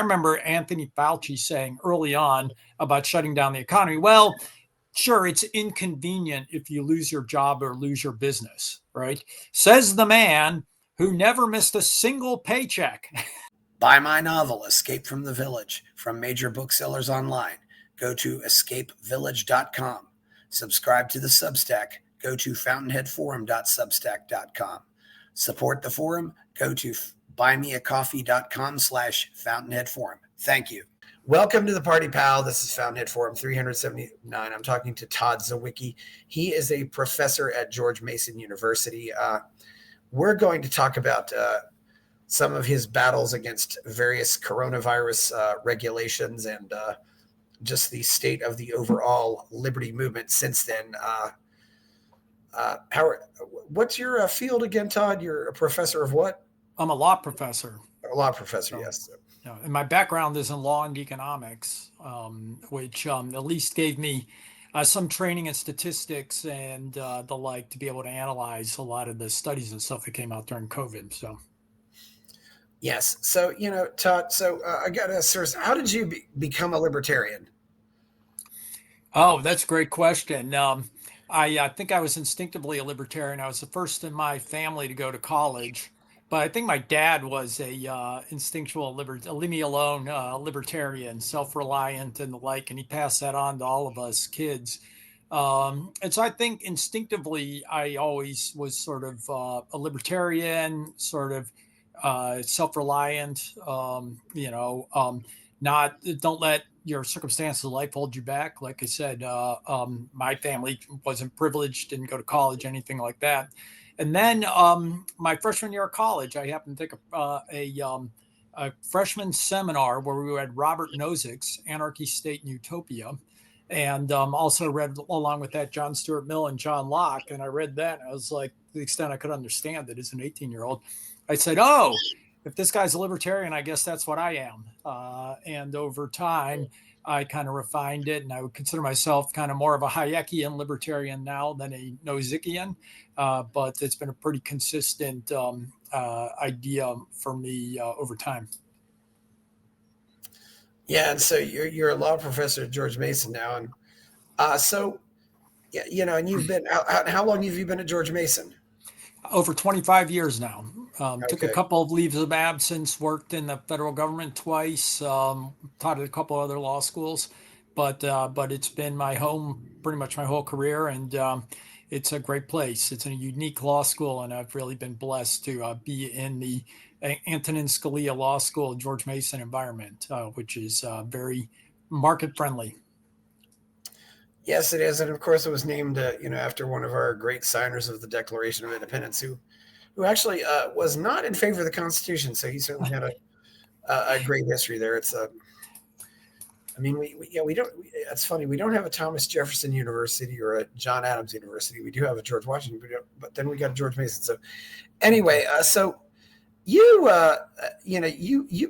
remember Anthony Fauci saying early on about shutting down the economy. Well, sure, it's inconvenient if you lose your job or lose your business, right? Says the man who never missed a single paycheck. Buy my novel, Escape from the Village, from major booksellers online. Go to escapevillage.com. Subscribe to the Substack. Go to fountainheadforum.substack.com. Support the forum. Go to buymeacoffee.com/fountainheadforum. Thank you. Welcome to the Party Pal. This is Fountainhead Forum 379. I'm talking to Todd Zywicki. He is a professor at George Mason University. We're going to talk about some of his battles against various coronavirus regulations and just the state of the overall liberty movement since then. Howard, what's your field again, Todd? You're a professor of what? I'm a law professor. A law professor, yes. And my background is in law and economics, which at least gave me some training in statistics and the like to be able to analyze a lot of the studies and stuff that came out during COVID. So, yes. So, Todd, I got to ask, how did you become a libertarian? Oh, that's a great question. I think I was instinctively a libertarian. I was the first in my family to go to college. But I think my dad was a instinctual leave me alone libertarian, self-reliant and the like, and he passed that on to all of us kids. And so I think instinctively I always was sort of a libertarian, sort of self-reliant. Not don't let your circumstances of life hold you back. Like I said, my family wasn't privileged, didn't go to college, anything like that. And then my freshman year of college, I happened to take a freshman seminar where we read Robert Nozick's Anarchy, State, and Utopia. And also read along with that John Stuart Mill and John Locke. And I read that. And I was like, to the extent I could understand it as an 18-year-old, I said, oh, if this guy's a libertarian, I guess that's what I am. And over time, I kind of refined it, and I would consider myself kind of more of a Hayekian libertarian now than a Nozickian. But it's been a pretty consistent idea for me over time. Yeah, and so you're a law professor at George Mason now, and and you've been how long have you been at George Mason? Over 25 years now. Took a couple of leaves of absence, worked in the federal government twice, taught at a couple other law schools, but it's been my home pretty much my whole career, and it's a great place. It's a unique law school, and I've really been blessed to be in the Antonin Scalia Law School, George Mason environment, which is very market friendly. Yes, it is, and of course, it was named after one of our great signers of the Declaration of Independence, who actually was not in favor of the Constitution. So he certainly had a great history there. It's we don't. It's funny, we don't have a Thomas Jefferson University or a John Adams University. We do have a George Washington, but then we got a George Mason. So anyway,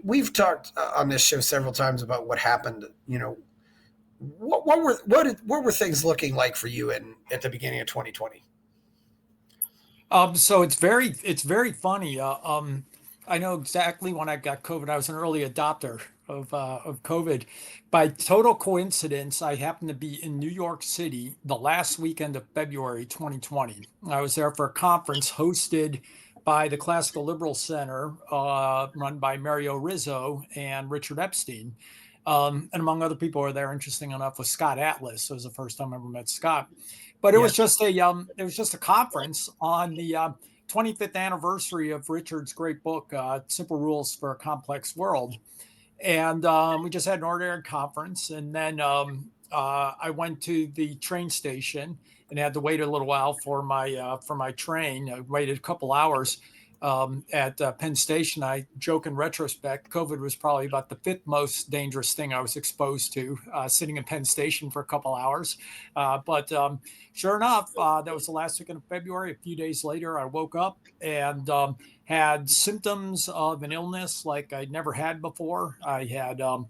we've talked on this show several times about what happened. What were things looking like for you at the beginning of 2020? So it's very funny. I know exactly when I got COVID. I was an early adopter of COVID. By total coincidence, I happened to be in New York City the last weekend of February 2020. I was there for a conference hosted by the Classical Liberal Center, run by Mario Rizzo and Richard Epstein. And among other people who were there, interesting enough, was Scott Atlas. It was the first time I ever met Scott. But it was just a conference on the 25th anniversary of Richard's great book, Simple Rules for a Complex World. And we just had an ordinary conference. And then I went to the train station and had to wait a little while for my train. I waited a couple hours. At Penn Station. I joke in retrospect, COVID was probably about the fifth most dangerous thing I was exposed to, sitting in Penn Station for a couple hours. But sure enough, that was the last weekend of February. A few days later, I woke up and had symptoms of an illness like I'd never had before. I had, a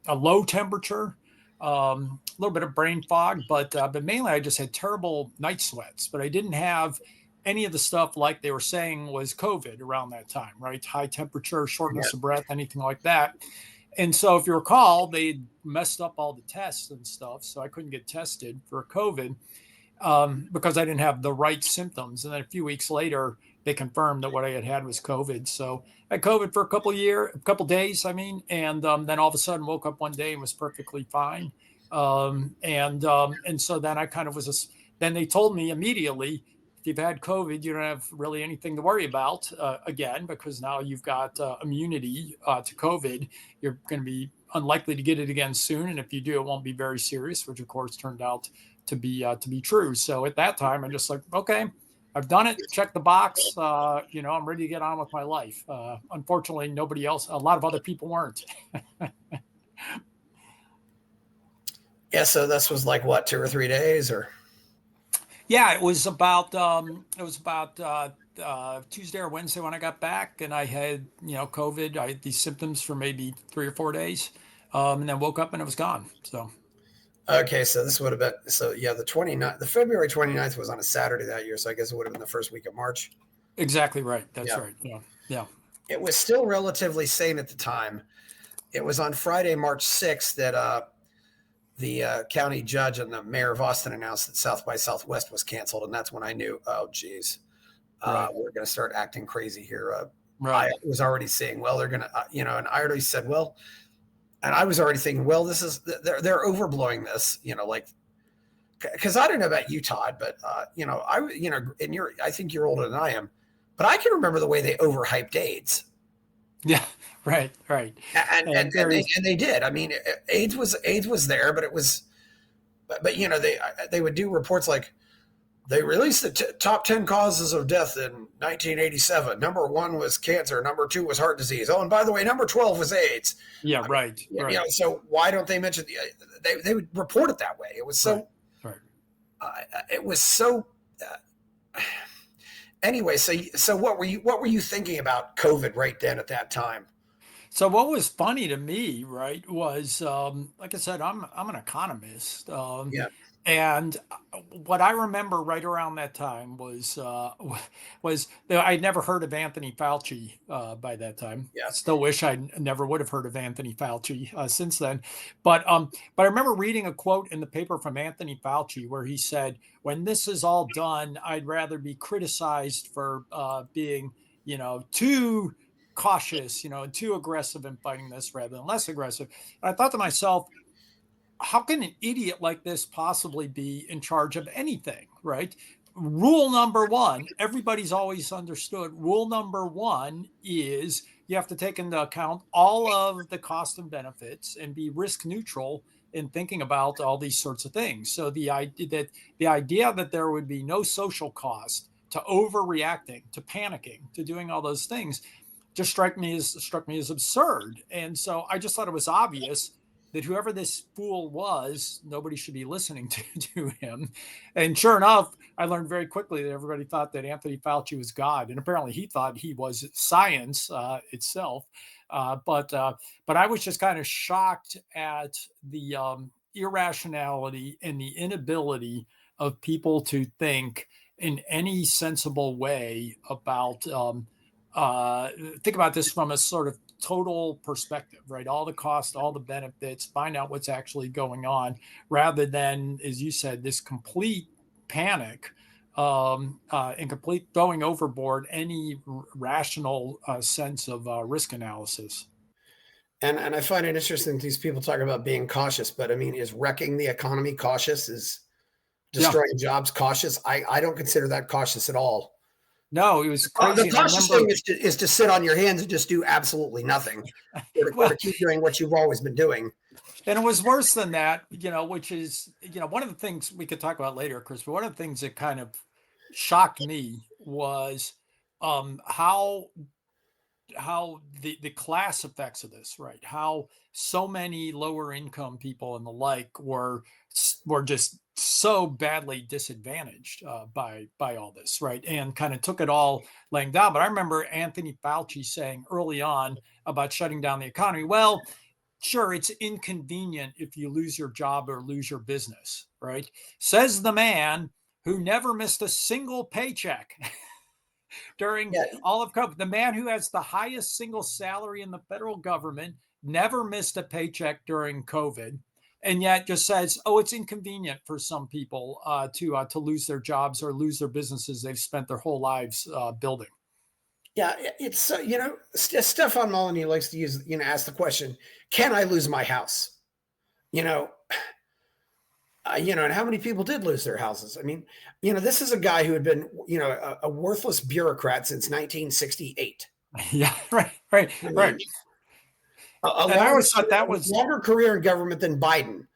low temperature, a little bit of brain fog, but mainly I just had terrible night sweats. But I didn't have any of the stuff like they were saying was COVID around that time, right? High temperature, shortness of breath, anything like that. And so, if you recall, they messed up all the tests and stuff. So I couldn't get tested for COVID because I didn't have the right symptoms. And then a few weeks later, they confirmed that what I had was COVID. So I had COVID for a couple days, I mean, and then all of a sudden woke up one day and was perfectly fine. And so then I kind of then they told me immediately, if you've had COVID, you don't have really anything to worry about again, because now you've got immunity to COVID. You're going to be unlikely to get it again soon. And if you do, it won't be very serious, which of course turned out to be true. So at that time, I'm just like, okay, I've done it. Check the box. I'm ready to get on with my life. Unfortunately, nobody else, a lot of other people weren't. Yeah. So this was like what, 2 or 3 days or? Yeah, it was about Tuesday or Wednesday when I got back, and I had COVID. I had these symptoms for maybe 3 or 4 days, and then woke up and it was gone. So. Okay, so this would have been the February 29th was on a Saturday that year, so I guess it would have been the first week of March. Exactly right. That's right. Yeah. It was still relatively sane at the time. It was on Friday, March 6th, that the county judge and the mayor of Austin announced that South by Southwest was canceled, and that's when I knew, oh, geez, we're going to start acting crazy here. I was already saying, well, they're going to, and I already said, well. And I was already thinking, well, they're overblowing this, because I don't know about you, Todd, but I think you're older than I am, but I can remember the way they overhyped AIDS. Yeah, right. And they did. I mean, AIDS was there, but it was, but they would do reports like, they released the top 10 causes of death in 1987. Number 1 was cancer. Number 2 was heart disease. Oh, and by the way, number 12 was AIDS. Yeah, right. So why don't they mention they would report it that way? It was so. Right. It was so. Anyway, so what were you thinking about COVID right then at that time? So what was funny to me, right, was like I said, I'm an economist. And what I remember right around that time was that I'd never heard of Anthony Fauci by that time. Yeah. I still wish I never would have heard of Anthony Fauci since then. But I remember reading a quote in the paper from Anthony Fauci where he said, "When this is all done, I'd rather be criticized for being, too cautious, and too aggressive in fighting this rather than less aggressive." And I thought to myself, how can an idiot like this possibly be in charge of anything, right? Rule number 1, everybody's always understood. Rule number 1 is you have to take into account all of the costs and benefits and be risk neutral in thinking about all these sorts of things. So the idea that there would be no social cost to overreacting, to panicking, to doing all those things just struck me as absurd. And so I just thought it was obvious that whoever this fool was, nobody should be listening to him. And sure enough, I learned very quickly that everybody thought that Anthony Fauci was God. And apparently he thought he was science itself. But I was just kind of shocked at the irrationality and the inability of people to think in any sensible way about think about this from a sort of total perspective, right? All the costs, all the benefits, find out what's actually going on, rather than, as you said, this complete panic and complete throwing overboard any rational sense of risk analysis. And I find it interesting these people talk about being cautious, but I mean, is wrecking the economy cautious? Is destroying jobs cautious? I don't consider that cautious at all. No, it was crazy. The cautious thing is to sit on your hands and just do absolutely nothing, or to keep doing what you've always been doing. And it was worse than that, which is, one of the things we could talk about later, Chris, but one of the things that kind of shocked me was how the class effects of this, right? How so many lower income people and the like were just so badly disadvantaged by all this, right? And kind of took it all laying down. But I remember Anthony Fauci saying early on about shutting down the economy, well, sure, it's inconvenient if you lose your job or lose your business, right? Says the man who never missed a single paycheck during Yeah, all of COVID. The man who has the highest single salary in the federal government never missed a paycheck during COVID, and yet just says, "Oh, it's inconvenient for some people to lose their jobs or lose their businesses they've spent their whole lives building." yeah, it's Stefan Molyneux likes to use, ask the question, can I lose my house? You know, and how many people did lose their houses? I mean, this is a guy who had been, a worthless bureaucrat since 1968. Yeah, right, right, I right. mean, a And I longer, always thought that was, longer career in government than Biden.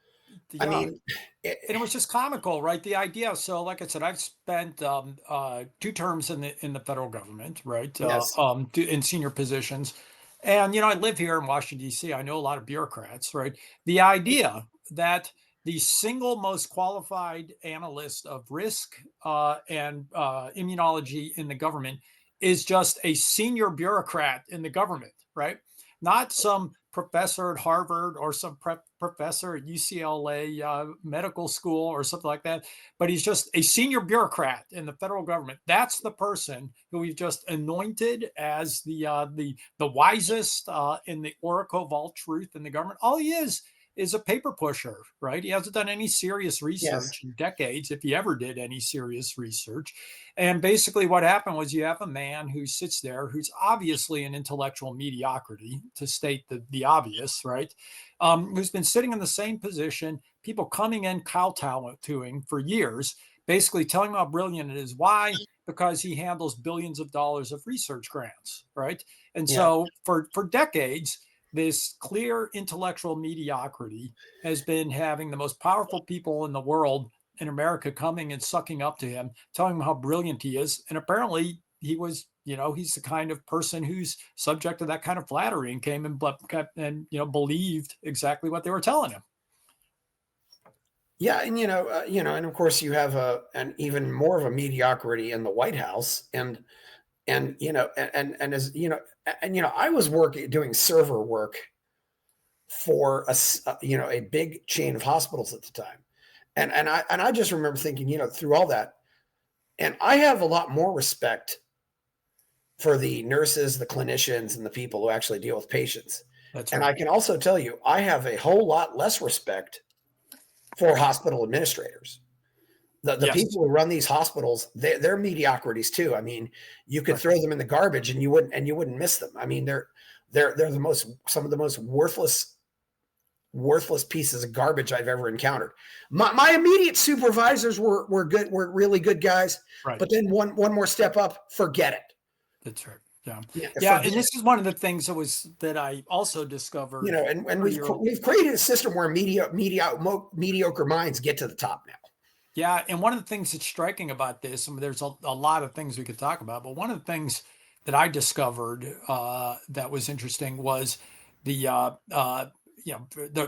I yeah. mean, And it was just comical, right? The idea. So, like I said, I've spent 2 terms in the federal government, right? yes, In senior positions, and I live here in Washington D.C. I know a lot of bureaucrats, right? The idea that the single most qualified analyst of risk and immunology in the government is just a senior bureaucrat in the government, right? Not some professor at Harvard or some professor at UCLA medical school or something like that, but he's just a senior bureaucrat in the federal government. That's the person who we've just anointed as the wisest in the oracle of all truth in the government. All he is a paper pusher, right? He hasn't done any serious yes, research in decades, if he ever did any serious research. And basically, what happened was you have a man who sits there who's obviously an intellectual mediocrity, to state the obvious, right? Who's been sitting in the same position, people coming in kowtowing for years, basically telling him how brilliant it is. Why? Because he handles billions of dollars of research grants, right? And yeah. so for decades, this clear intellectual mediocrity has been having the most powerful people in the world in America coming and sucking up to him, telling him how brilliant he is. And apparently he was, he's the kind of person who's subject to that kind of flattery and came and believed exactly what they were telling him. Yeah, and and of course you have an even more of a mediocrity in the White House, and as I was doing server work for a big chain of hospitals at the time, and I just remember thinking, through all that, and I have a lot more respect for the nurses, the clinicians, and the people who actually deal with patients, That's and right. I can also tell you, I have a whole lot less respect for hospital administrators. The Yes. people who run these hospitals, they're mediocrities too. I mean, you could Right. throw them in the garbage and you wouldn't miss them. I mean, they're some of the most worthless pieces of garbage I've ever encountered. My immediate supervisors were really good guys, Right. but then one more step up, forget it. That's right. Yeah. Yeah, Yeah. forget And it. this is one of the things that I also discovered And pretty early. we've created a system where mediocre minds get to the top now. Yeah, and one of the things that's striking about this, I mean, there's a lot of things we could talk about, but one of the things that I discovered that was interesting was the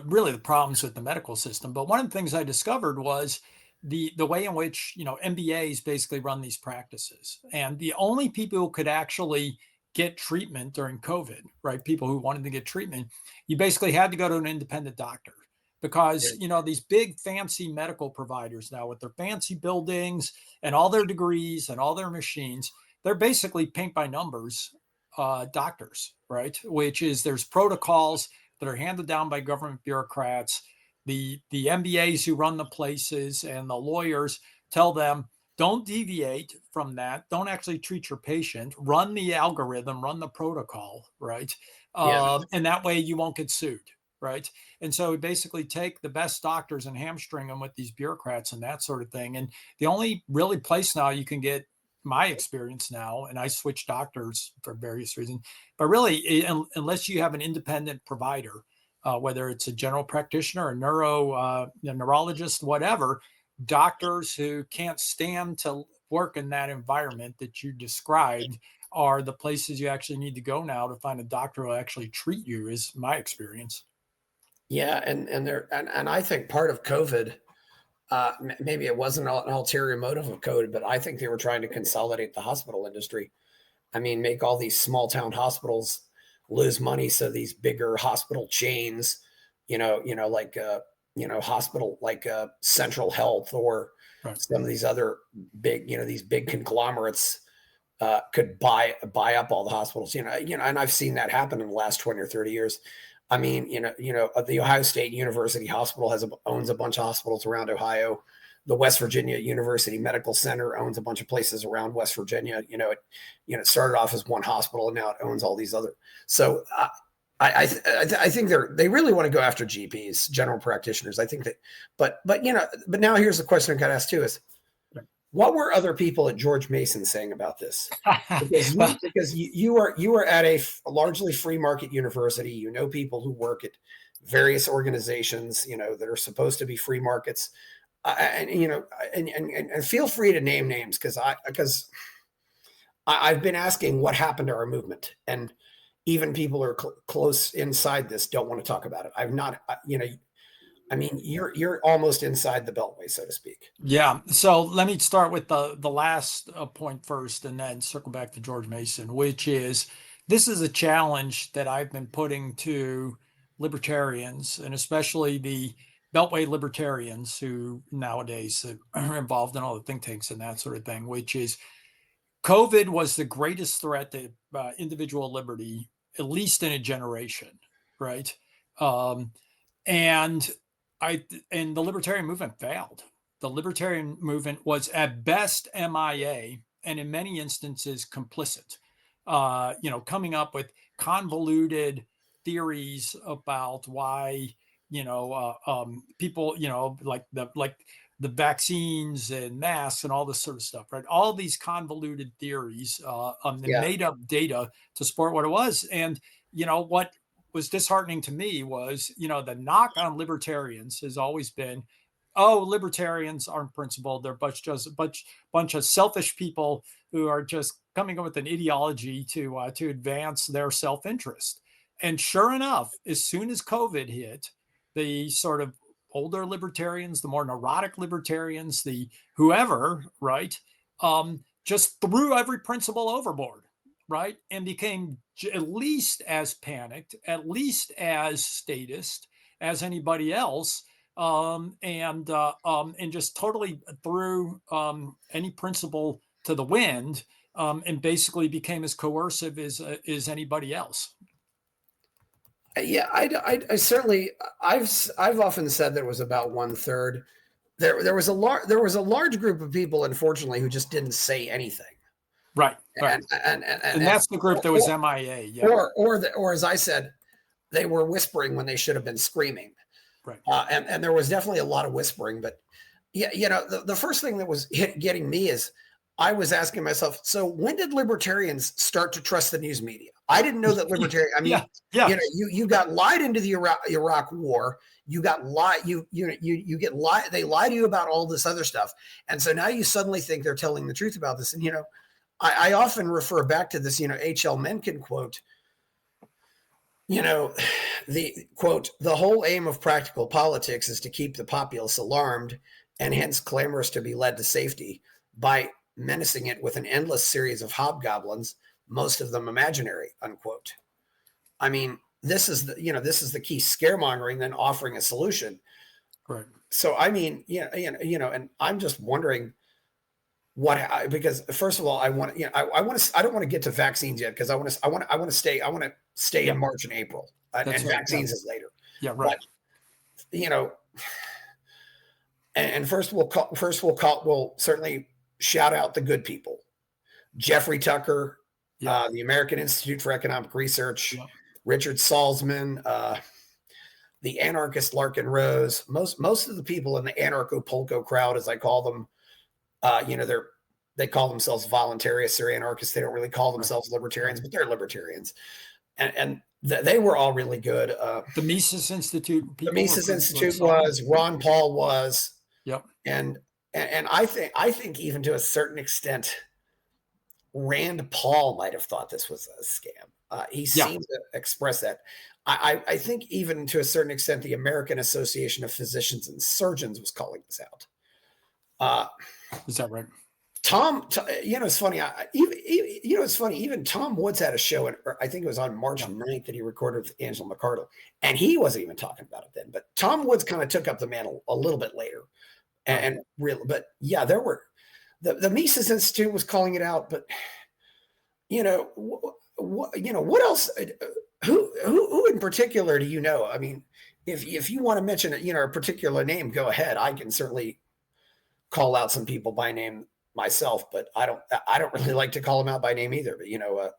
really the problems with the medical system. But one of the things I discovered was the way in which MBAs basically run these practices, and the only people who could actually get treatment during COVID, right? People who wanted to get treatment, you basically had to go to an independent doctor because these big fancy medical providers now with their fancy buildings and all their degrees and all their machines, they're basically paint by numbers doctors, right? Which is there's protocols that are handed down by government bureaucrats. The MBAs who run the places and the lawyers tell them, don't deviate from that. Don't actually treat your patient. Run the algorithm, run the protocol, right? Yeah. And that way you won't get sued, right? And so we basically take the best doctors and hamstring them with these bureaucrats and that sort of thing. And the only really place now you can get my experience now, and I switched doctors for various reasons, but really, unless you have an independent provider, whether it's a general practitioner, a neurologist, whatever, doctors who can't stand to work in that environment that you described are the places you actually need to go now to find a doctor who will actually treat you, is my experience. Yeah, and I think part of COVID, maybe it wasn't an ulterior motive of COVID, but I think they were trying to consolidate the hospital industry. I mean, make all these small town hospitals lose money, so these bigger hospital chains, like hospital like Central Health or Right. some of these other big, these big conglomerates could buy up all the hospitals, and I've seen that happen in the last 20 or 30 years. I mean, the Ohio State University Hospital owns a bunch of hospitals around Ohio. The West Virginia University Medical Center owns a bunch of places around West Virginia. It started off as one hospital and now it owns all these other. So I think they really want to go after GPs, general practitioners. I think that, but now here's the question I got asked too is, what were other people at George Mason saying about this? Because you are at a largely free market university. You know people who work at various organizations, that are supposed to be free markets, and feel free to name names because I've been asking what happened to our movement, and even people who are close inside this don't want to talk about it. I've not, you're almost inside the beltway, so to speak. Yeah. So let me start with the last point first, and then circle back to George Mason, which is this is a challenge that I've been putting to libertarians, and especially the beltway libertarians who nowadays are involved in all the think tanks and that sort of thing, which is COVID was the greatest threat to individual liberty, at least in a generation, right? And the libertarian movement failed. The libertarian movement was at best MIA, and in many instances complicit. Coming up with convoluted theories about why people, like the vaccines and masks and all this sort of stuff, right? All these convoluted theories, made up data to support what it was. And what was disheartening to me was, the knock on libertarians has always been, oh, libertarians aren't principled. They're just a bunch of selfish people who are just coming up with an ideology to advance their self-interest. And sure enough, as soon as COVID hit, the sort of older libertarians, the more neurotic libertarians, the whoever, right, just threw every principle overboard, right, and became at least as panicked, at least as statist as anybody else, and just totally threw any principle to the wind, and basically became as coercive as anybody else. Yeah, I certainly, I've often said there was about 1/3. There was a large group of people, unfortunately, who just didn't say anything. Right. And that's the group that was MIA. Yeah. Or as I said, they were whispering when they should have been screaming. Right. And there was definitely a lot of whispering. But yeah, the first thing that was getting me is I was asking myself, so when did libertarians start to trust the news media? I didn't know that libertarian. I mean, you got lied into the Iraq War. You got lied. You get lied. They lie to you about all this other stuff, and so now you suddenly think they're telling the truth about this. And I often refer back to this H.L. Mencken quote. The quote: "The whole aim of practical politics is to keep the populace alarmed and hence clamorous to be led to safety by menacing it with an endless series of hobgoblins, most of them imaginary," unquote. I mean, this is the key: scaremongering, then offering a solution. Right. So I mean, and I'm just wondering because first of all, I don't want to get to vaccines yet because I want to stay in March and April, and vaccines is later. Yeah, right. But, and first we'll certainly shout out the good people: Jeffrey Tucker, the American Institute for Economic Research, Richard Salzman, the anarchist Larkin Rose. Most of the people in the anarcho-polko crowd, as I call them, they call themselves voluntarists or anarchists. They don't really call themselves libertarians, but they're libertarians, and they were all really good. The Mises Institute. The Mises Institute was. Ron Paul was. Yep. And I think even to a certain extent, Rand Paul might have thought this was a scam. He seemed to express that. I think even to a certain extent, the American Association of Physicians and Surgeons was calling this out. Is that right? Tom, it's funny. It's funny. Even Tom Woods had a show, I think it was on March 9th that he recorded with Angela McArdle, and he wasn't even talking about it then. But Tom Woods kind of took up the mantle a little bit later. Right. and real, but yeah, there were the Mises Institute was calling it out, but what else? Who in particular do you know? I mean, if you want to mention a particular name, go ahead. I can certainly call out some people by name myself, but I don't really like to call them out by name either. But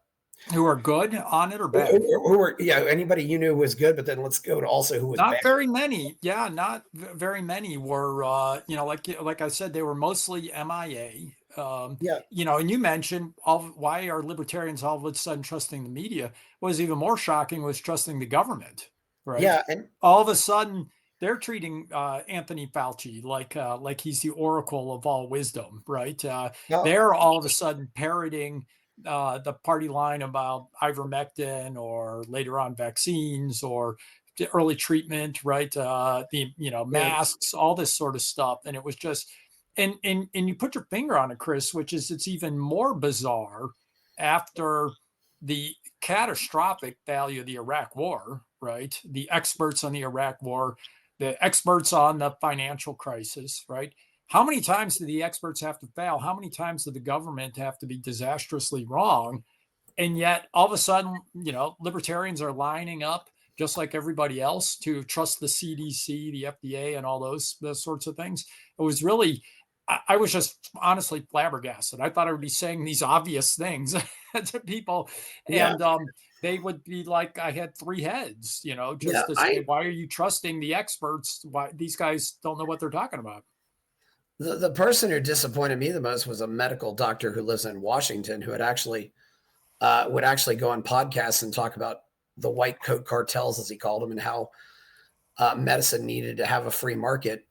Who are good on it or bad? who were anybody you knew was good, but then let's go to also who was bad. Not very many. Yeah, not very many were, like I said, they were mostly MIA. Yeah, And you mentioned why are libertarians all of a sudden trusting the media? What was even more shocking was trusting the government, right? yeah, and All of a sudden, they're treating Anthony Fauci like he's the oracle of all wisdom, right? no, They're all of a sudden parroting the party line about ivermectin or later on vaccines or early treatment, right? The yeah, masks, all this sort of stuff, and it was just, and you put your finger on it, Chris, which is it's even more bizarre after the catastrophic value of the Iraq War, right? The experts on the Iraq War, the experts on the financial crisis, right? How many times do the experts have to fail? How many times did the government have to be disastrously wrong? And yet, all of a sudden, libertarians are lining up just like everybody else to trust the CDC, the FDA, and all those sorts of things. It was really, I was just honestly flabbergasted. I thought I would be saying these obvious things to people, yeah, and they would be like, I had three heads, yeah. just to say, why are you trusting the experts? Why these guys don't know what they're talking about? The person who disappointed me the most was a medical doctor who lives in Washington who would actually go on podcasts and talk about the white coat cartels, as he called them, and how medicine needed to have a free market.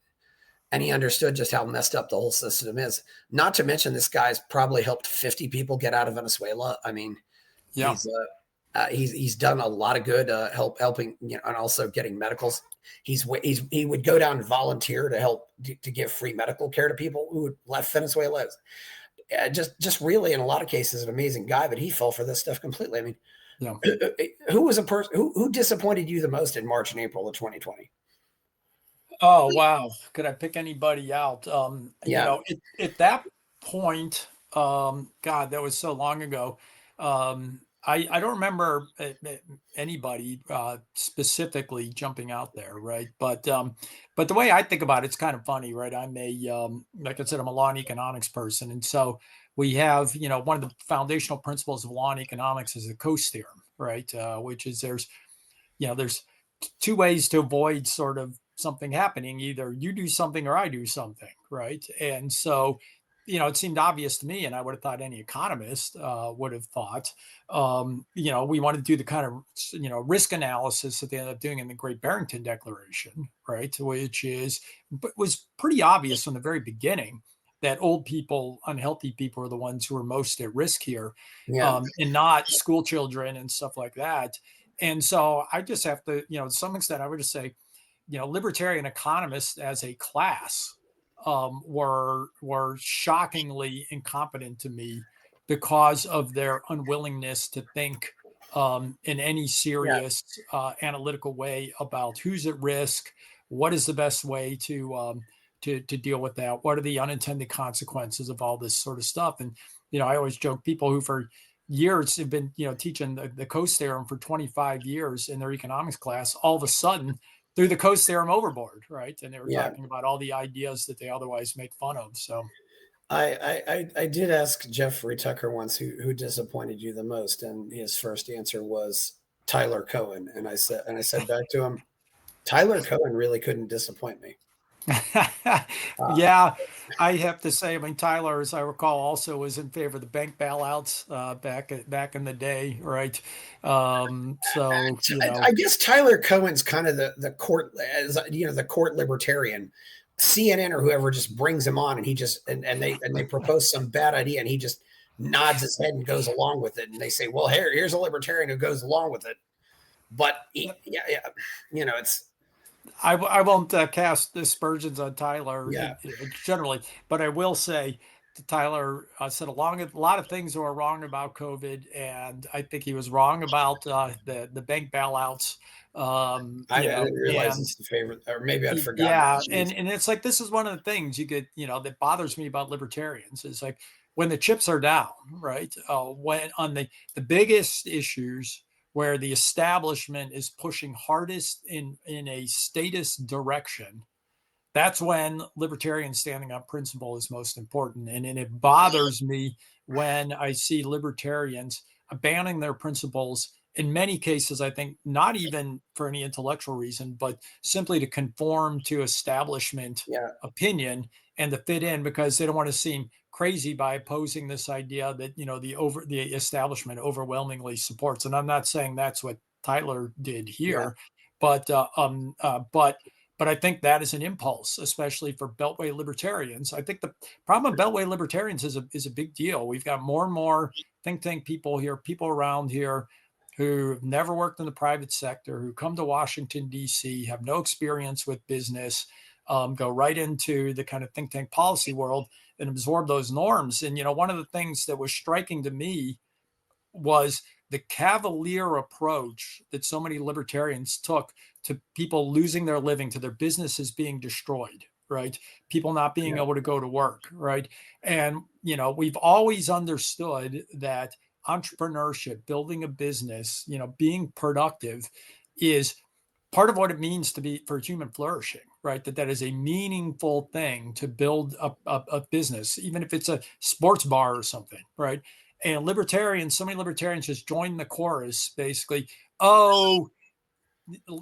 And he understood just how messed up the whole system is. Not to mention, this guy's probably helped 50 people get out of Venezuela. I mean, Yeah. he's done a lot of good, helping, and also getting medicals. He would go down and volunteer to help to give free medical care to people who had left Venezuela. Just really, in a lot of cases, an amazing guy, but he fell for this stuff completely. I mean, Yeah. who was a person who disappointed you the most in March and April of 2020? Oh, wow. Could I pick anybody out? Yeah, At that point, God, that was so long ago. I don't remember anybody specifically jumping out there, right? But the way I think about it, it's kind of funny, right? Like I said, I'm a law and economics person, and so we have, one of the foundational principles of law and economics is the Coase theorem, right? Which is there's two ways to avoid sort of something happening. Either you do something or I do something, right? And so, it seemed obvious to me, and I would have thought any economist would have thought, we want to do the kind of, risk analysis that they ended up doing in the Great Barrington Declaration, right? Which was pretty obvious from the very beginning that old people, unhealthy people are the ones who are most at risk here, yeah, and not school children and stuff like that. And so I just have to, to some extent, I would just say, libertarian economists as a class were shockingly incompetent to me because of their unwillingness to think in any yeah, serious analytical way about who's at risk, what is the best way to deal with that, what are the unintended consequences of all this sort of stuff. And I always joke, people who for years have been teaching the Coase theorem for 25 years in their economics class, all of a sudden threw the Coase theorem overboard, right? And they were yeah. talking about all the ideas that they otherwise make fun of. So I did ask Jeffrey Tucker once who disappointed you the most, and his first answer was Tyler Cohen. And I said back to him, Tyler Cohen really couldn't disappoint me. Uh, yeah, I have to say, I mean, Tyler, as I recall, also was in favor of the bank bailouts back in the day, right? So I guess Tyler Cohen's kind of the court, as the court libertarian. CNN or whoever just brings him on, and he just and they propose some bad idea, and he just nods his head and goes along with it. And they say, "Well, here's a libertarian who goes along with it." But yeah, it's I won't cast aspersions on Tyler yeah, generally, but I will say Tyler said a lot of things were wrong about COVID, and I think he was wrong about the bank bailouts. I didn't realize And it's the favorite, or maybe I'd forgotten. yeah, and it's like this is one of the things you get, that bothers me about libertarians is like when the chips are down, right? When on the biggest issues where the establishment is pushing hardest in a statist direction, that's when libertarian standing on principle is most important. And it bothers me when I see libertarians abandoning their principles in many cases, I think not even for any intellectual reason, but simply to conform to establishment Yeah, opinion and to fit in because they don't want to seem crazy by opposing this idea that the establishment overwhelmingly supports. And I'm not saying that's what Tyler did yeah, here, but but I think that is an impulse, especially for Beltway libertarians. I think the problem with Beltway libertarians is a big deal. We've got more and more think tank people here, people around here who've never worked in the private sector, who come to Washington, D.C., have no experience with business, go right into the kind of think tank policy world and absorb those norms. And, one of the things that was striking to me was the cavalier approach that so many libertarians took to people losing their living, to their businesses being destroyed, right? People not being yeah, able to go to work, right? And, we've always understood that entrepreneurship, building a business, being productive is part of what it means to be for human flourishing, right? That is a meaningful thing to build a business, even if it's a sports bar or something, right? And so many libertarians just join the chorus basically. Oh,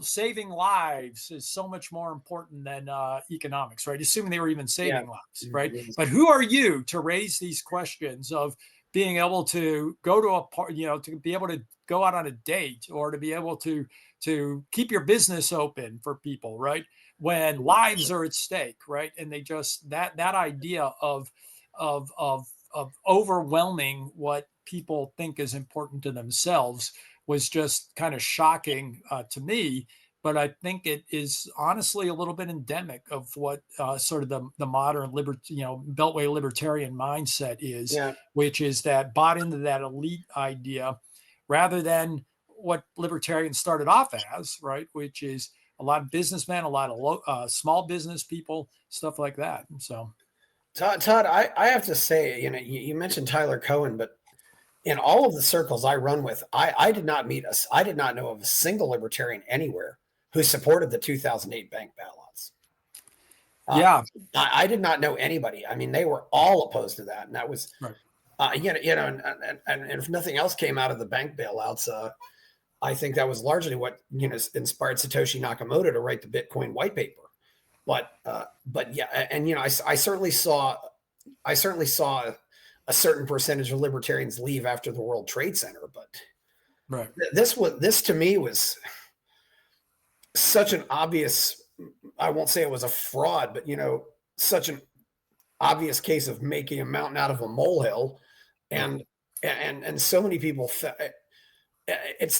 saving lives is so much more important than economics, right? Assuming they were even yeah. saving lives, right? But who are you to raise these questions of being able to go to a part, to be able to go out on a date or to be able to keep your business open for people, right? When lives are at stake, right? And they just that idea of overwhelming what people think is important to themselves was just kind of shocking to me. But I think it is honestly a little bit endemic of what sort of the modern Beltway libertarian mindset is, Yeah. which is that bought into that elite idea rather than what libertarians started off as, right? Which is a lot of businessmen, a lot of small business people, stuff like that. And so, Todd, I have to say, you mentioned Tyler Cohen, but in all of the circles I run with, I did not I did not know of a single libertarian anywhere who supported the 2008 bank bailouts. yeah, I did not know anybody. I mean, they were all opposed to that, and that was, right. And if nothing else came out of the bank bailouts, I think that was largely what inspired Satoshi Nakamoto to write the Bitcoin white paper. But yeah, and I certainly saw a certain percentage of libertarians leave after the World Trade Center, but Right. this to me was such an obvious. I won't say it was a fraud, but such an obvious case of making a mountain out of a molehill, and so many people. It's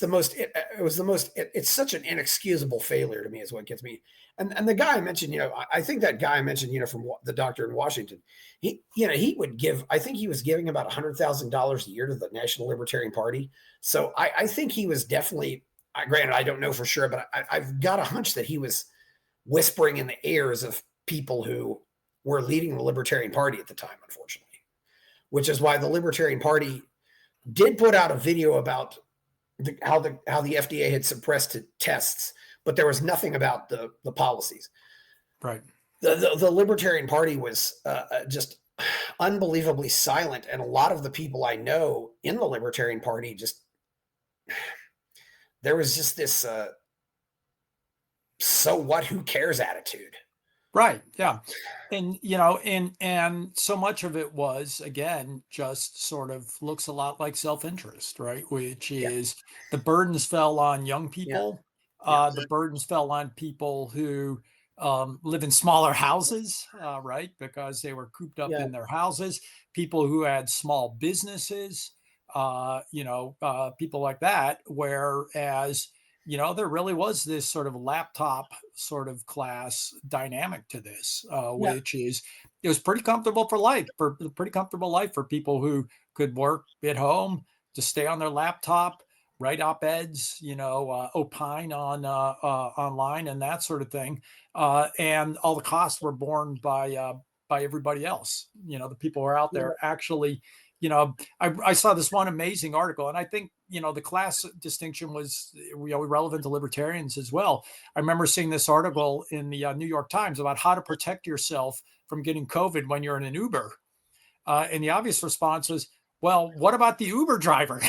such an inexcusable failure to me is what gets me. And the guy I mentioned, I think that guy I mentioned, from the doctor in Washington, he would give, I think he was giving about $100,000 a year to the National Libertarian Party. So I think he was definitely, granted, I don't know for sure, but I've got a hunch that he was whispering in the ears of people who were leading the Libertarian Party at the time, unfortunately, which is why the Libertarian Party did put out a video about how the FDA had suppressed tests, but there was nothing about the policies. Right. The Libertarian Party was just unbelievably silent, and a lot of the people I know in the Libertarian Party there was just this so what, who cares attitude. Right. Yeah. And, and so much of it was, again, just sort of looks a lot like self-interest, right? Which Yeah. is the burdens fell on young people. Yeah. The burdens fell on people who live in smaller houses, right? Because they were cooped up Yeah. in their houses, people who had small businesses, people like that. Whereas there really was this sort of laptop sort of class dynamic to this, Yeah. which is it was pretty comfortable for life, for pretty comfortable life for people who could work at home, to stay on their laptop, write op-eds, opine on online and that sort of thing, and all the costs were borne by everybody else. The people who are out Yeah. there actually. I saw this one amazing article, and I think the class distinction was relevant to libertarians as well. I remember seeing this article in the New York Times about how to protect yourself from getting COVID when you're in an Uber, and the obvious response was, "Well, what about the Uber driver?"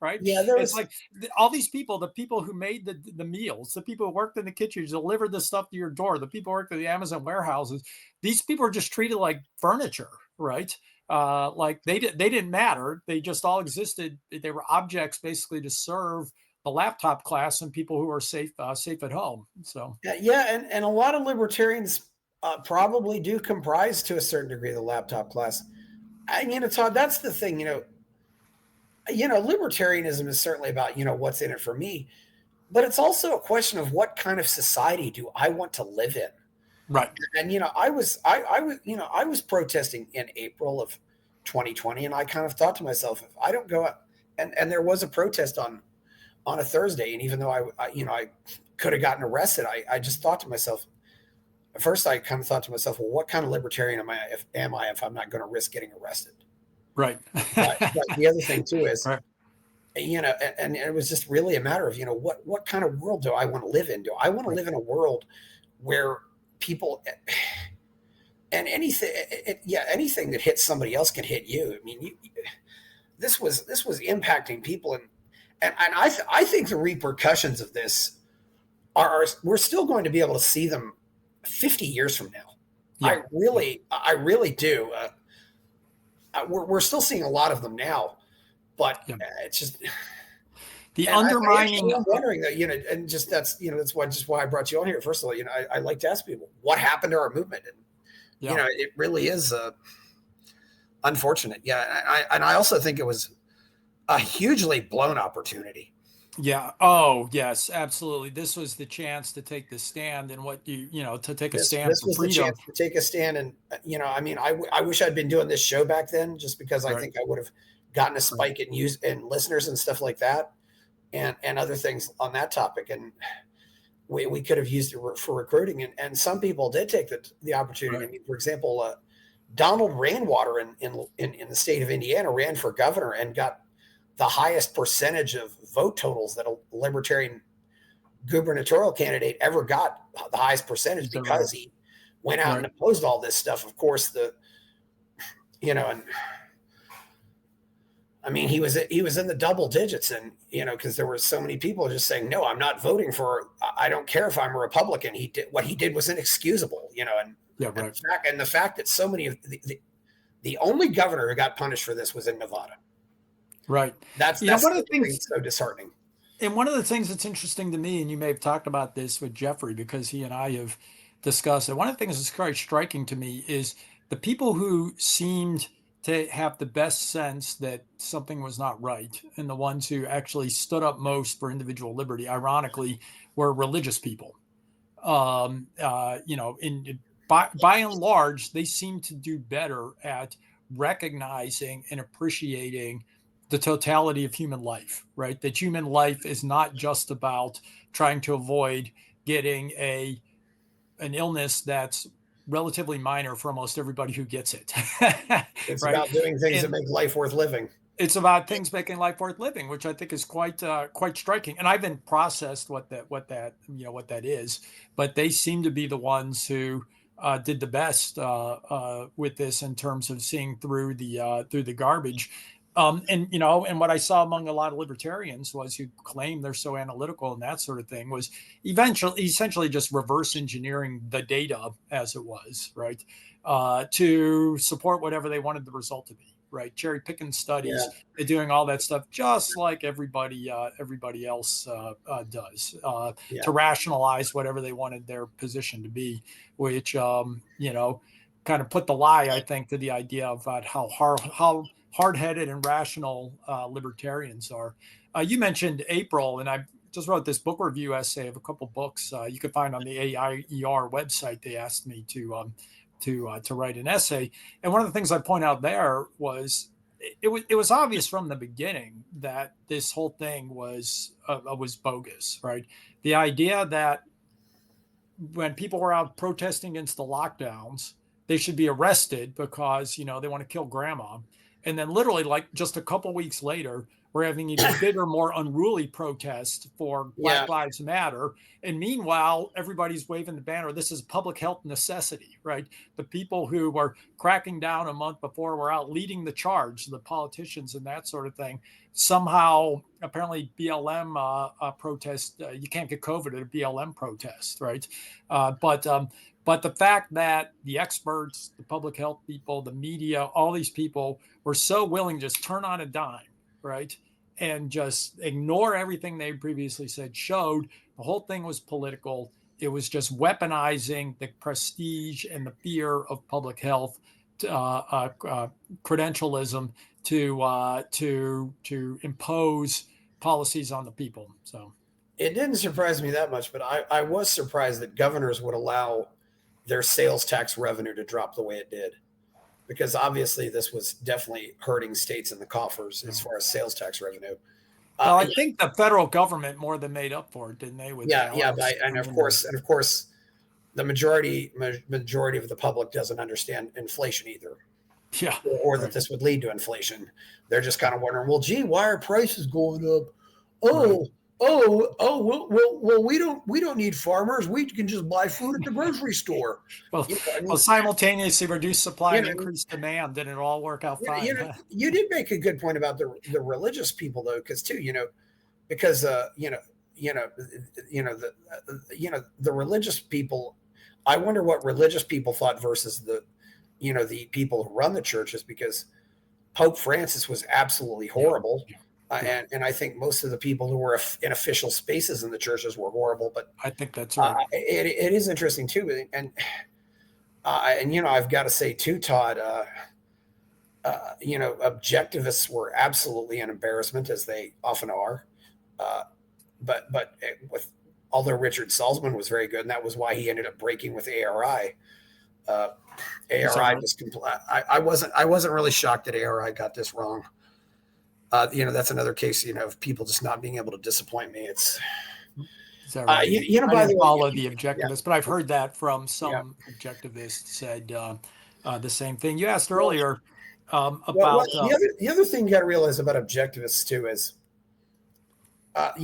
Right? Yeah, there It's was. like all these people, the people who made the meals, the people who worked in the kitchens, delivered the stuff to your door, the people who worked at the Amazon warehouses. These people are just treated like furniture, right? Like they didn't matter. They just all existed. They were objects basically to serve the laptop class and people who are safe at home. So Yeah, and a lot of libertarians probably do comprise to a certain degree the laptop class. And Todd, that's the thing. Libertarianism is certainly about what's in it for me, but it's also a question of what kind of society do I want to live in. right, And I was protesting in April of 2020, and I kind of thought to myself, if I don't go out, and there was a protest on a Thursday, and even though I could have gotten arrested, I just thought to myself. At first, I kind of thought to myself, well, what kind of libertarian am I if I'm not going to risk getting arrested? right, But the other thing too is, right, and it was just really a matter of, what kind of world do I want to live in? Do I want to right, live in a world where people and anything that hits somebody else can hit you? I mean, this was impacting people, and I think the repercussions of this we're still going to be able to see them 50 years from now. yeah, I really do. We're still seeing a lot of them now, but yeah. it's just. The And I actually undermining, am wondering that, and that's why I brought you on here. First of all, I like to ask people what happened to our movement, and yeah. it really is unfortunate. Yeah, and I also think it was a hugely blown opportunity. Yeah. Oh, yes, absolutely. This was the chance to take the stand and to take a stand This for was the freedom. chance to take a stand, and I mean, I wish I'd been doing this show back then, just because I Right. think I would have gotten a Right. spike in listeners and stuff like that, and other things on that topic, and we could have used it for recruiting, and some people did take the opportunity. Right. I mean, for example, Donald Rainwater in the state of Indiana ran for governor and got the highest percentage of vote totals that a libertarian gubernatorial candidate ever got, the highest percentage, because he went out and Right. opposed all this stuff. Of course, and I mean, he was in the double digits, and because there were so many people just saying, no, I'm not voting for. I don't care if I'm a Republican. What he did was inexcusable. Yeah. Right. And the fact that so many of the only governor who got punished for this was in Nevada. Right. That's One of the things so disheartening. And one of the things that's interesting to me, and you may have talked about this with Jeffrey because he and I have discussed it. One of the things that's quite striking to me is the people who seemed to have the best sense that something was not right, and the ones who actually stood up most for individual liberty, ironically, were religious people. By and large, they seem to do better at recognizing and appreciating the totality of human life, right? That human life is not just about trying to avoid getting an illness that's relatively minor for almost everybody who gets it. It's Right? about doing things that And make life worth living. it's about things making life worth living, which I think is quite striking. And I haven't processed what that is, but they seem to be the ones who did the best with this in terms of seeing through the garbage. And what I saw among a lot of libertarians was who claim they're so analytical and that sort of thing was essentially just reverse engineering the data as it was, right, to support whatever they wanted the result to be. Right, cherry picking studies, Yeah. they're doing all that stuff just like everybody else does Yeah. to rationalize whatever they wanted their position to be, which kind of put the lie, I think, to the idea about how hard-headed and rational libertarians are. You mentioned April, and I just wrote this book review essay of a couple books you could find on the AIER website. They asked me to write an essay, and one of the things I point out there was it was obvious from the beginning that this whole thing was bogus, right? The idea that when people were out protesting against the lockdowns, they should be arrested because, they want to kill grandma. And then literally like just a couple weeks later, we're having even bigger, more unruly protests for Black Lives Matter. And meanwhile, everybody's waving the banner. This is public health necessity, right? The people who were cracking down a month before were out leading the charge, the politicians and that sort of thing. Somehow, apparently BLM protest, you can't get COVID at a BLM protest, right? But the fact that the experts, the public health people, the media, all these people were so willing to just turn on a dime, right? And just ignore everything they previously said showed the whole thing was political. It was just weaponizing the prestige and the fear of public health, credentialism to impose policies on the people. So it didn't surprise me that much, but I was surprised that governors would allow their sales tax revenue to drop the way it did, because obviously this was definitely hurting states in the coffers as far as sales tax revenue. Well, I think the federal government more than made up for it, didn't they? And of course, the majority of the public doesn't understand inflation either. Yeah, or that this would lead to inflation. They're just kind of wondering, well, gee, why are prices going up? Well, we don't need farmers. We can just buy food at the grocery store. Well, simultaneously reduce supply and increase demand, then it'll all work out fine. You did make a good point about the religious people, though, because the religious people. I wonder what religious people thought versus the people who run the churches, because Pope Francis was absolutely horrible. And I think most of the people who were in official spaces in the churches were horrible. But I think that's right. It is interesting too, and I've got to say too, Todd. Objectivists were absolutely an embarrassment, as they often are. But although Richard Salzman was very good, and that was why he ended up breaking with ARI. ARI was I wasn't really shocked that ARI got this wrong. That's another case, of people just not being able to disappoint me. It's, right? I didn't follow the objectivists, but I've heard that from some objectivists said the same thing. You asked earlier about the other thing you got to realize about objectivists too is, they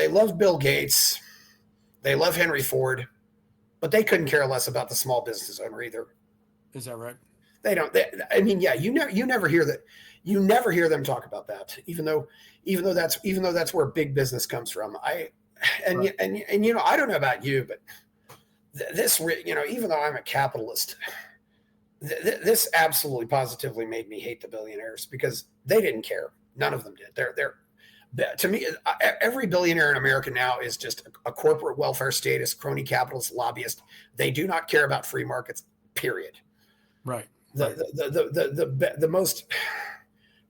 love Bill Gates, they love Henry Ford, but they couldn't care less about the small business owner either. Is that right? They don't. You never hear that. You never hear them talk about that, even though that's where big business comes from. I don't know about you, but this, even though I'm a capitalist, this absolutely positively made me hate the billionaires, because they didn't care. None of them did. They're to me, every billionaire in America now is just a corporate welfare statist, crony capitalist, lobbyist. They do not care about free markets, period. Right. The most,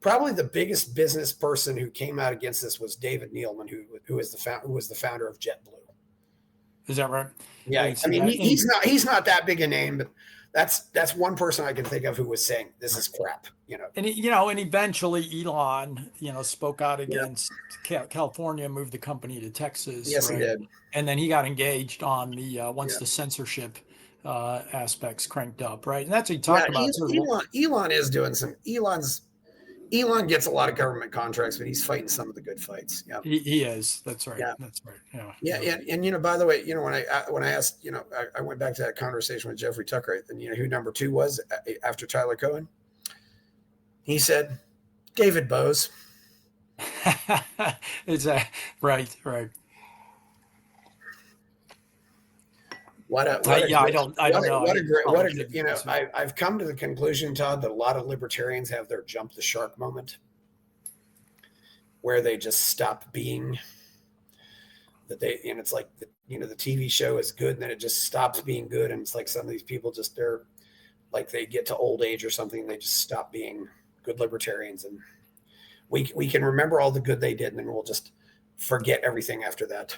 probably the biggest business person who came out against this was David Neilman, who was the founder of JetBlue. Is that right? Yeah, I mean, he's not that big a name, but that's one person I can think of who was saying this is crap. And and eventually Elon spoke out against California, moved the company to Texas. Yes, right? He did. And then he got engaged on the once the censorship aspects cranked up, right? And that's what you talk about. Elon is doing some. Elon gets a lot of government contracts, but he's fighting some of the good fights. Yeah, he is. That's right. Yeah, that's right. Yeah. And by the way, when I asked, I went back to that conversation with Jeffrey Tucker, and who number 2 was after Tyler Cohen. He said, David Bose. Is that right? I don't know. I've come to the conclusion, Todd, that a lot of libertarians have their jump the shark moment, where they just stop being. That it's like the TV show is good, and then it just stops being good, and it's like some of these people just they're like they get to old age or something, they just stop being good libertarians, and we can remember all the good they did, and then we'll just forget everything after that.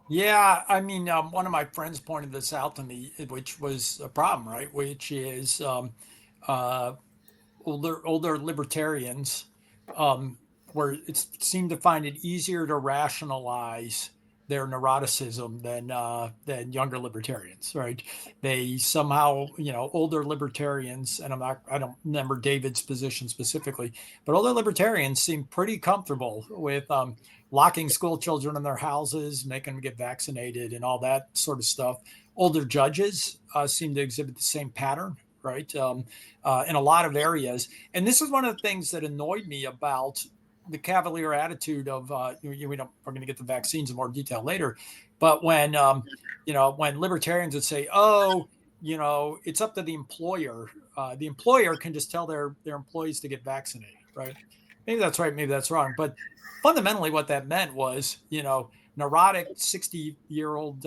Yeah, I mean, one of my friends pointed this out to me, which was a problem, right? Which is uh, older libertarians were it seemed to find it easier to rationalize their neuroticism than younger libertarians, right? They somehow, older libertarians, and I don't remember David's position specifically, but older libertarians seem pretty comfortable with locking school children in their houses, making them get vaccinated, and all that sort of stuff. Older judges seem to exhibit the same pattern, right? In a lot of areas. And this is one of the things that annoyed me about the cavalier attitude of, we're going to get the vaccines in more detail later. But when libertarians would say, oh, it's up to the employer. The employer can just tell their employees to get vaccinated, right? Maybe that's right, maybe that's wrong. But fundamentally what that meant was, neurotic 60-year-old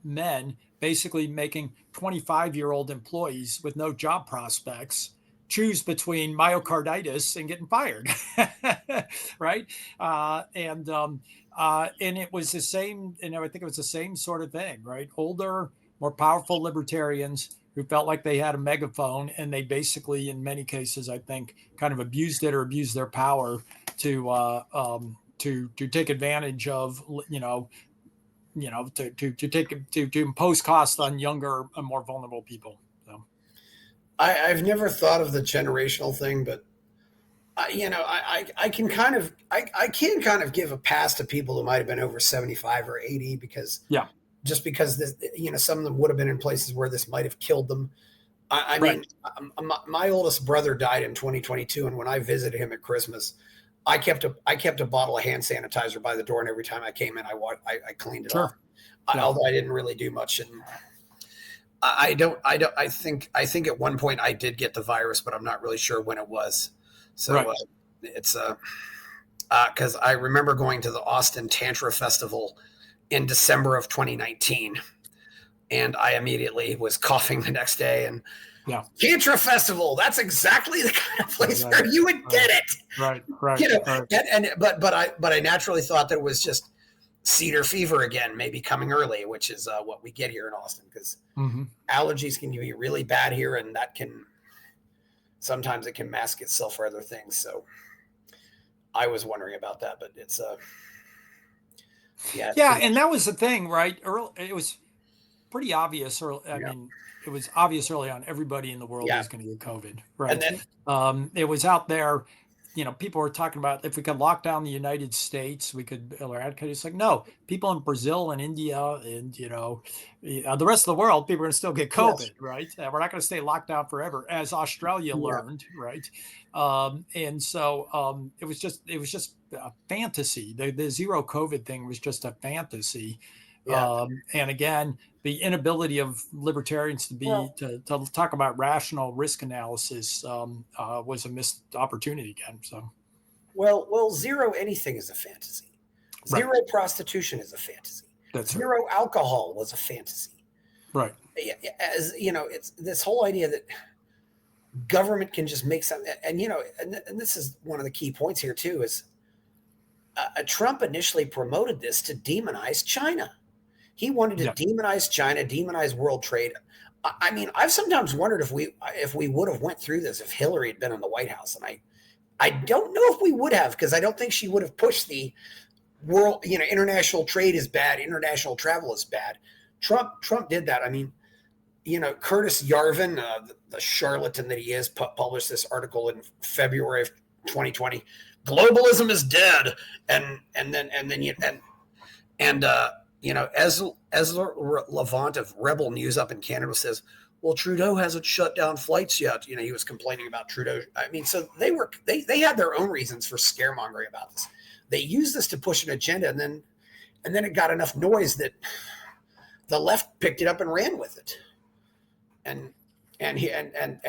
men basically making 25-year-old employees with no job prospects choose between myocarditis and getting fired, right? And it was the same, I think it was the same sort of thing, right? Older, more powerful libertarians who felt like they had a megaphone, and they basically, in many cases, I think, kind of abused it or abused their power to take advantage of, to impose costs on younger and more vulnerable people. So. I've never thought of the generational thing, but I can kind of give a pass to people who might have been over 75 or 80 because this, some of them would have been in places where this might have killed them. I mean, my oldest brother died in 2022, and when I visited him at Christmas, I kept a bottle of hand sanitizer by the door, and every time I came in, I cleaned it off. Although I didn't really do much, and I think at one point I did get the virus, but I'm not really sure when it was. So it's because I remember going to the Austin Tantra Festival in December of 2019, and I immediately was coughing the next day. And Tantra Festival, that's exactly the kind of place where you would get it. Right. But I naturally thought that it was just cedar fever again, maybe coming early, which is what we get here in Austin, because allergies can be really bad here, and that can sometimes it can mask itself for other things. So I was wondering about that, but it's and that was the thing, right? It was pretty obvious. I mean, it was obvious early on. Everybody in the world was going to get COVID, right? And then, it was out there. People were talking about if we could lock down the United States, we could eradicate. It's like, no, people in Brazil and India and, the rest of the world, people are going to still get COVID, right? We're not going to stay locked down forever, as Australia learned, right? And so it was just a fantasy. The zero COVID thing was just a fantasy. And again, the inability of libertarians to talk about rational risk analysis was a missed opportunity again. So, well, zero anything is a fantasy. Zero prostitution is a fantasy. Zero alcohol was a fantasy. Right. As it's this whole idea that government can just make something, and this is one of the key points here too, is Trump initially promoted this to demonize China. He wanted to demonize China, demonize world trade. I mean, I've sometimes wondered if we would have went through this if Hillary had been in the White House, and I don't know if we would have, because I don't think she would have pushed the world. International trade is bad, international travel is bad. Trump did that. I mean, Curtis Yarvin, the charlatan that he is, published this article in February of 2020. Globalism is dead, and Ezra Levant of Rebel News up in Canada says, well, Trudeau hasn't shut down flights yet. He was complaining about Trudeau. I mean, so they had their own reasons for scaremongering about this. They used this to push an agenda, and then it got enough noise that the left picked it up and ran with it. And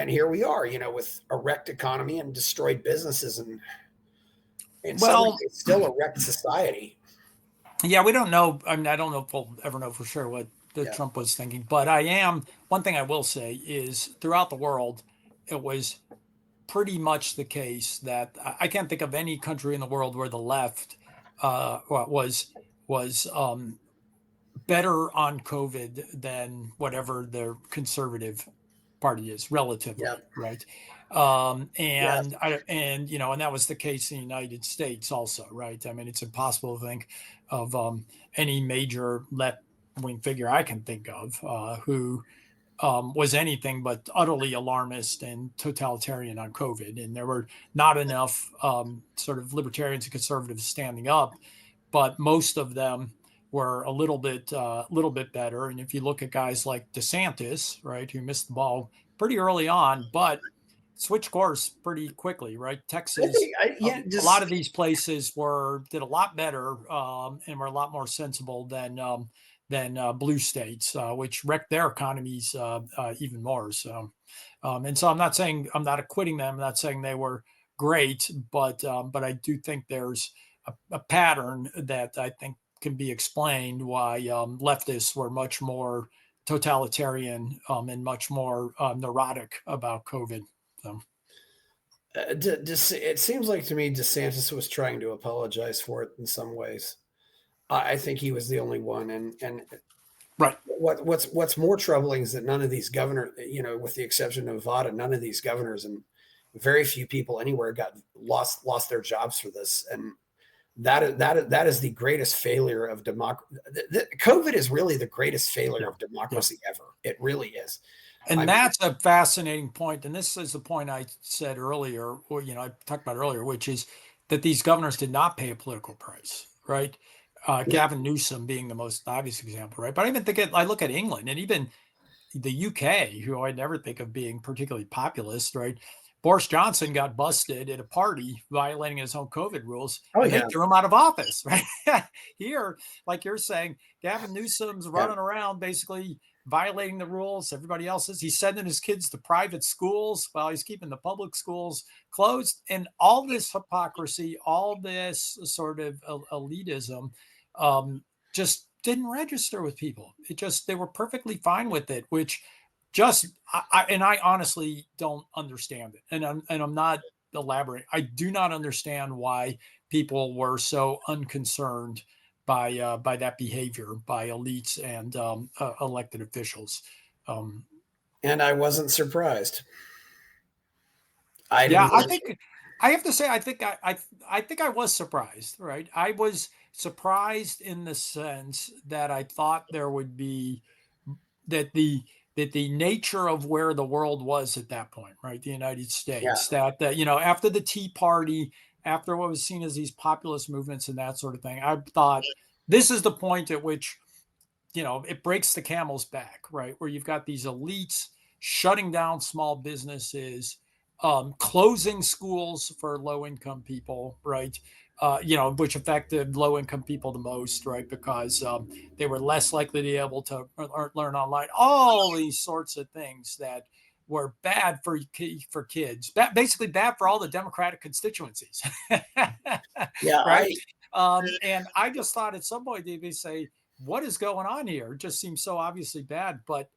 here we are, with a wrecked economy and destroyed businesses, and still a wrecked society. Yeah, we don't know. I mean, I don't know if we'll ever know for sure what Yeah. Trump was thinking. But one thing I will say is throughout the world, it was pretty much the case that I can't think of any country in the world where the left was better on COVID than whatever their conservative party is Yeah. relatively, right? Yeah. And that was the case in the United States also, right? I mean, it's impossible to think of any major left-wing figure I can think of who was anything but utterly alarmist and totalitarian on COVID. And there were not enough sort of libertarians and conservatives standing up, but most of them were a little bit better. And if you look at guys like DeSantis, right, who missed the ball pretty early on, but switched course pretty quickly, right? Texas, Yeah. a lot of these places did a lot better and were a lot more sensible than blue states, which wrecked their economies even more. So, and so I'm not acquitting them. I'm not saying they were great, but I do think there's a pattern that I think can be explained why leftists were much more totalitarian and much more neurotic about COVID. So. It seems like to me DeSantis was trying to apologize for it in some ways. I think he was the only one, and Right. what's more troubling is that none of these governors, with the exception of Nevada, none of these governors and very few people anywhere got lost their jobs for this, and that is the greatest failure of democracy. COVID is really the greatest failure of democracy ever. It really is. And that's a fascinating point. And this is the point I said earlier, or I talked about earlier, which is that these governors did not pay a political price, right? Gavin Newsom being the most obvious example, right? But I look at England and even the UK, who I never think of being particularly populist, right? Boris Johnson got busted at a party violating his own COVID rules. And they threw him out of office, right? Here, like you're saying, Gavin Newsom's running around basically violating the rules. Everybody else is. He's sending his kids to private schools while he's keeping the public schools closed. And all this hypocrisy, all this sort of elitism just didn't register with people. They were perfectly fine with it, which I honestly don't understand it. And I'm not elaborating. I do not understand why people were so unconcerned by that behavior by elites and elected officials. And I wasn't surprised. I think I have to say I think I was surprised. Right, I was surprised in the sense that I thought there would be that the nature of where the world was at that point, right? The United States, that after the Tea Party, after what was seen as these populist movements and that sort of thing, I thought this is the point at which, it breaks the camel's back, right? Where you've got these elites shutting down small businesses, closing schools for low-income people, right? Which affected low-income people the most, right? Because they were less likely to be able to learn online. All these sorts of things that were bad for kids, basically bad for all the Democratic constituencies. Right. And I just thought at some point they'd say, "What is going on here?" It just seems so obviously bad, but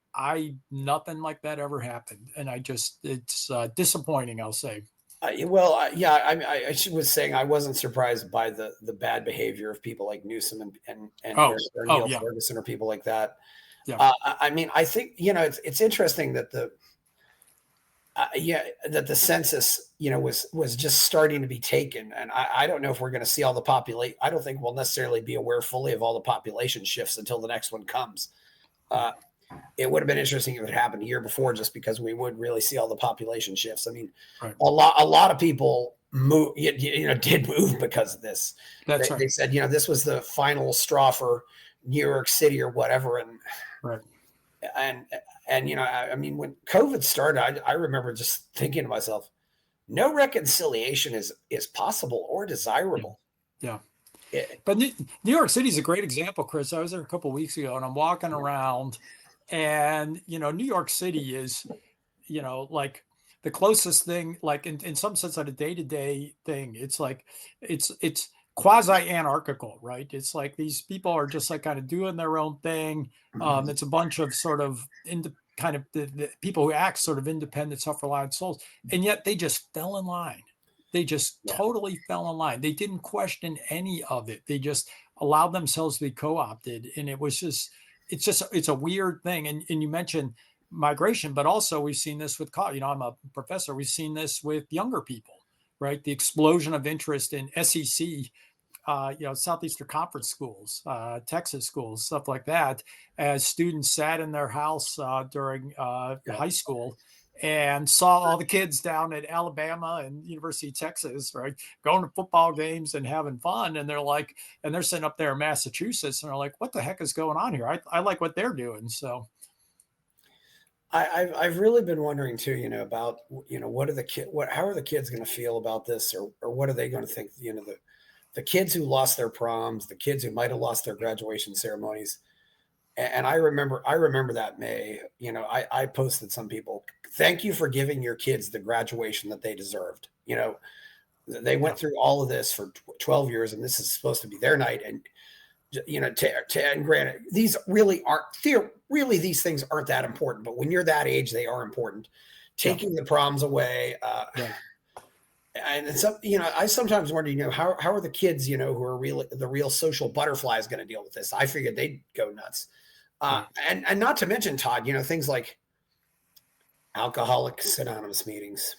nothing like that ever happened, and it's disappointing, I'll say. I was saying I wasn't surprised by the bad behavior of people like Newsom and Neil Ferguson or people like that. Yeah. I think it's interesting that the census was just starting to be taken, and I don't know if we're going to see all the population. I don't think we'll necessarily be aware fully of all the population shifts until the next one comes. It would have been interesting if it happened a year before, just because we would really see all the population shifts. I mean, right. a lot of people did move because of this. That's right. They said, this was the final straw for New York City or whatever. And, right. And when COVID started, I remember just thinking to myself, no reconciliation is possible or desirable. Yeah. But New York City is a great example, Chris. I was there a couple of weeks ago and I'm walking around and, New York City is, like the closest thing, like in some sense on a day-to-day thing. It's like, it's quasi-anarchical, right? It's like these people are just like kind of doing their own thing. It's a bunch of sort of kind of the people who act sort of independent, self-reliant souls, and yet they just fell in line. They just Yeah. totally fell in line. They didn't question any of it. They just allowed themselves to be co-opted, and it's a weird thing. And you mentioned migration, but also we've seen this with I'm a professor. We've seen this with younger people, right? The explosion of interest in SEC, Southeastern Conference schools, Texas schools, stuff like that, as students sat in their house during high school and saw all the kids down at Alabama and University of Texas, right, going to football games and having fun. And they're sitting up there in Massachusetts and they're like, what the heck is going on here? I like what they're doing. So I've really been wondering too, about, what are how are the kids going to feel about this, or what are they going to think, the kids who lost their proms, the kids who might have lost their graduation ceremonies. And I remember that May, I posted some people, thank you for giving your kids the graduation that they deserved. They went through all of this for 12 years and this is supposed to be their night. And, and granted, these really aren't these things aren't that important, but when you're that age, they are important. Taking the proms away. And so, I sometimes wonder, how are the kids, who are the real social butterflies going to deal with this? I figured they'd go nuts. And not to mention, Todd, things like Alcoholics Anonymous meetings,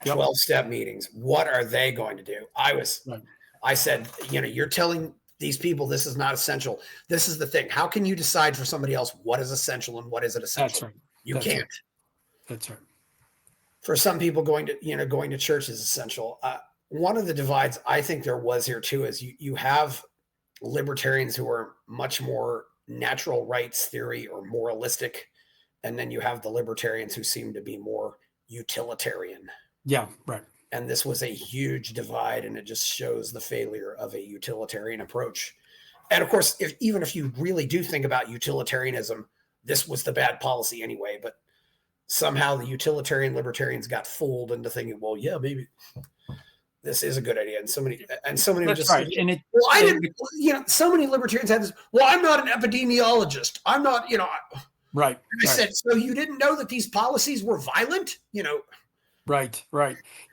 12-step meetings. What are they going to do? I said, you're telling these people this is not essential. This is the thing. How can you decide for somebody else what is essential and what isn't essential? That's right. You can't. That's right. For some people, going to church is essential. One of the divides I think there was here too is you have libertarians who are much more natural rights theory or moralistic, and then you have the libertarians who seem to be more utilitarian. Yeah, right. And this was a huge divide, and it just shows the failure of a utilitarian approach. And of course, even if you really do think about utilitarianism, this was the bad policy anyway. But somehow the utilitarian libertarians got fooled into thinking, well, yeah, maybe this is a good idea. And so many That's just right. Saying, well, I didn't, so many libertarians had this. Well, I'm not an epidemiologist. I'm not, Right. I said, so you didn't know that these policies were violent, Right.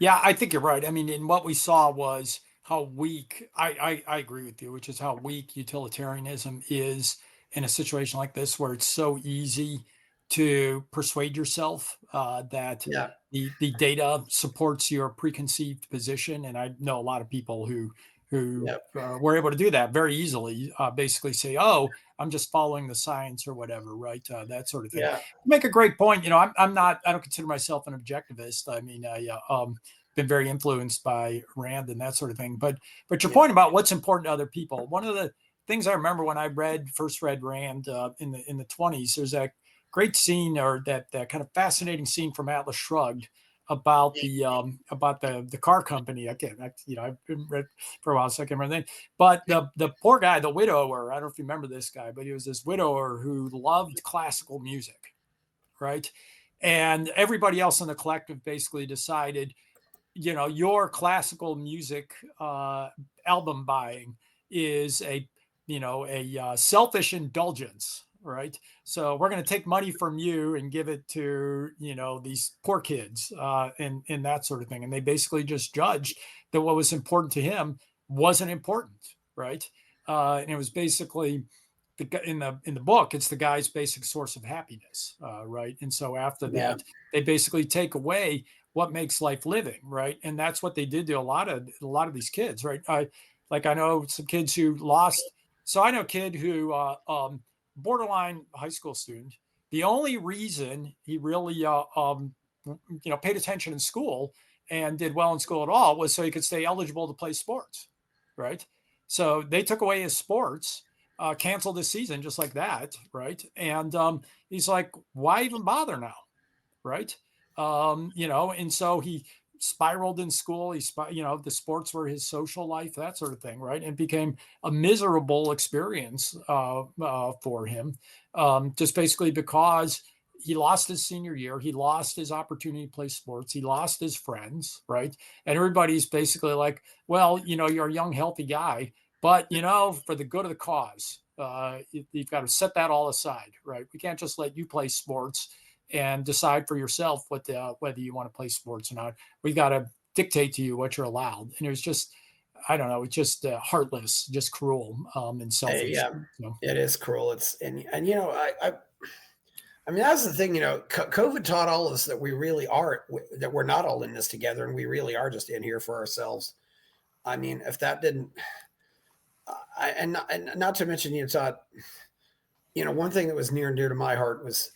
Yeah, I think you're right. I mean, and what we saw was how weak, I agree with you, which is how weak utilitarianism is in a situation like this, where it's so easy to persuade yourself that the data supports your preconceived position. And I know a lot of people who were able to do that very easily, basically say, oh, I'm just following the science or whatever, right? That sort of thing. Yeah. You make a great point. I don't consider myself an objectivist. I mean, been very influenced by Rand and that sort of thing. But your point about what's important to other people, one of the things I remember when I first read Rand in the 20s, there's that great scene, or that kind of fascinating scene from Atlas Shrugged, about the car company. Again, I've been read for a while, so I can't remember the name. But the poor guy, the widower, I don't know if you remember this guy, but he was this widower who loved classical music, right? And everybody else in the collective basically decided, your classical music album buying is a selfish indulgence. Right. So we're going to take money from you and give it to, these poor kids and that sort of thing. And they basically just judged that what was important to him wasn't important. Right. And it was basically in the book, it's the guy's basic source of happiness. Right. And so after that, they basically take away what makes life living. Right. And that's what they did to a lot of these kids. Right. I know some kids who lost. So I know a kid who borderline high school student. The only reason he really, paid attention in school and did well in school at all was so he could stay eligible to play sports, right? So they took away his sports, canceled his season just like that, right? And he's like, why even bother now, right? And so he spiraled in school. The sports were his social life, that sort of thing, right? And became a miserable experience for him, just basically because he lost his senior year. He lost his opportunity to play sports. He lost his friends, right? And everybody's basically like, well, you're a young, healthy guy, but, for the good of the cause, you've got to set that all aside, right? We can't just let you play sports and decide for yourself whether you want to play sports or not. We got to dictate to you what you're allowed. And it was just, I don't know, it's just heartless, just cruel, and selfish. Yeah, it is cruel. I mean, that's the thing, COVID taught all of us that we really are, that we're not all in this together, and we really are just in here for ourselves. I mean, if that didn't, and not to mention, Todd, one thing that was near and dear to my heart was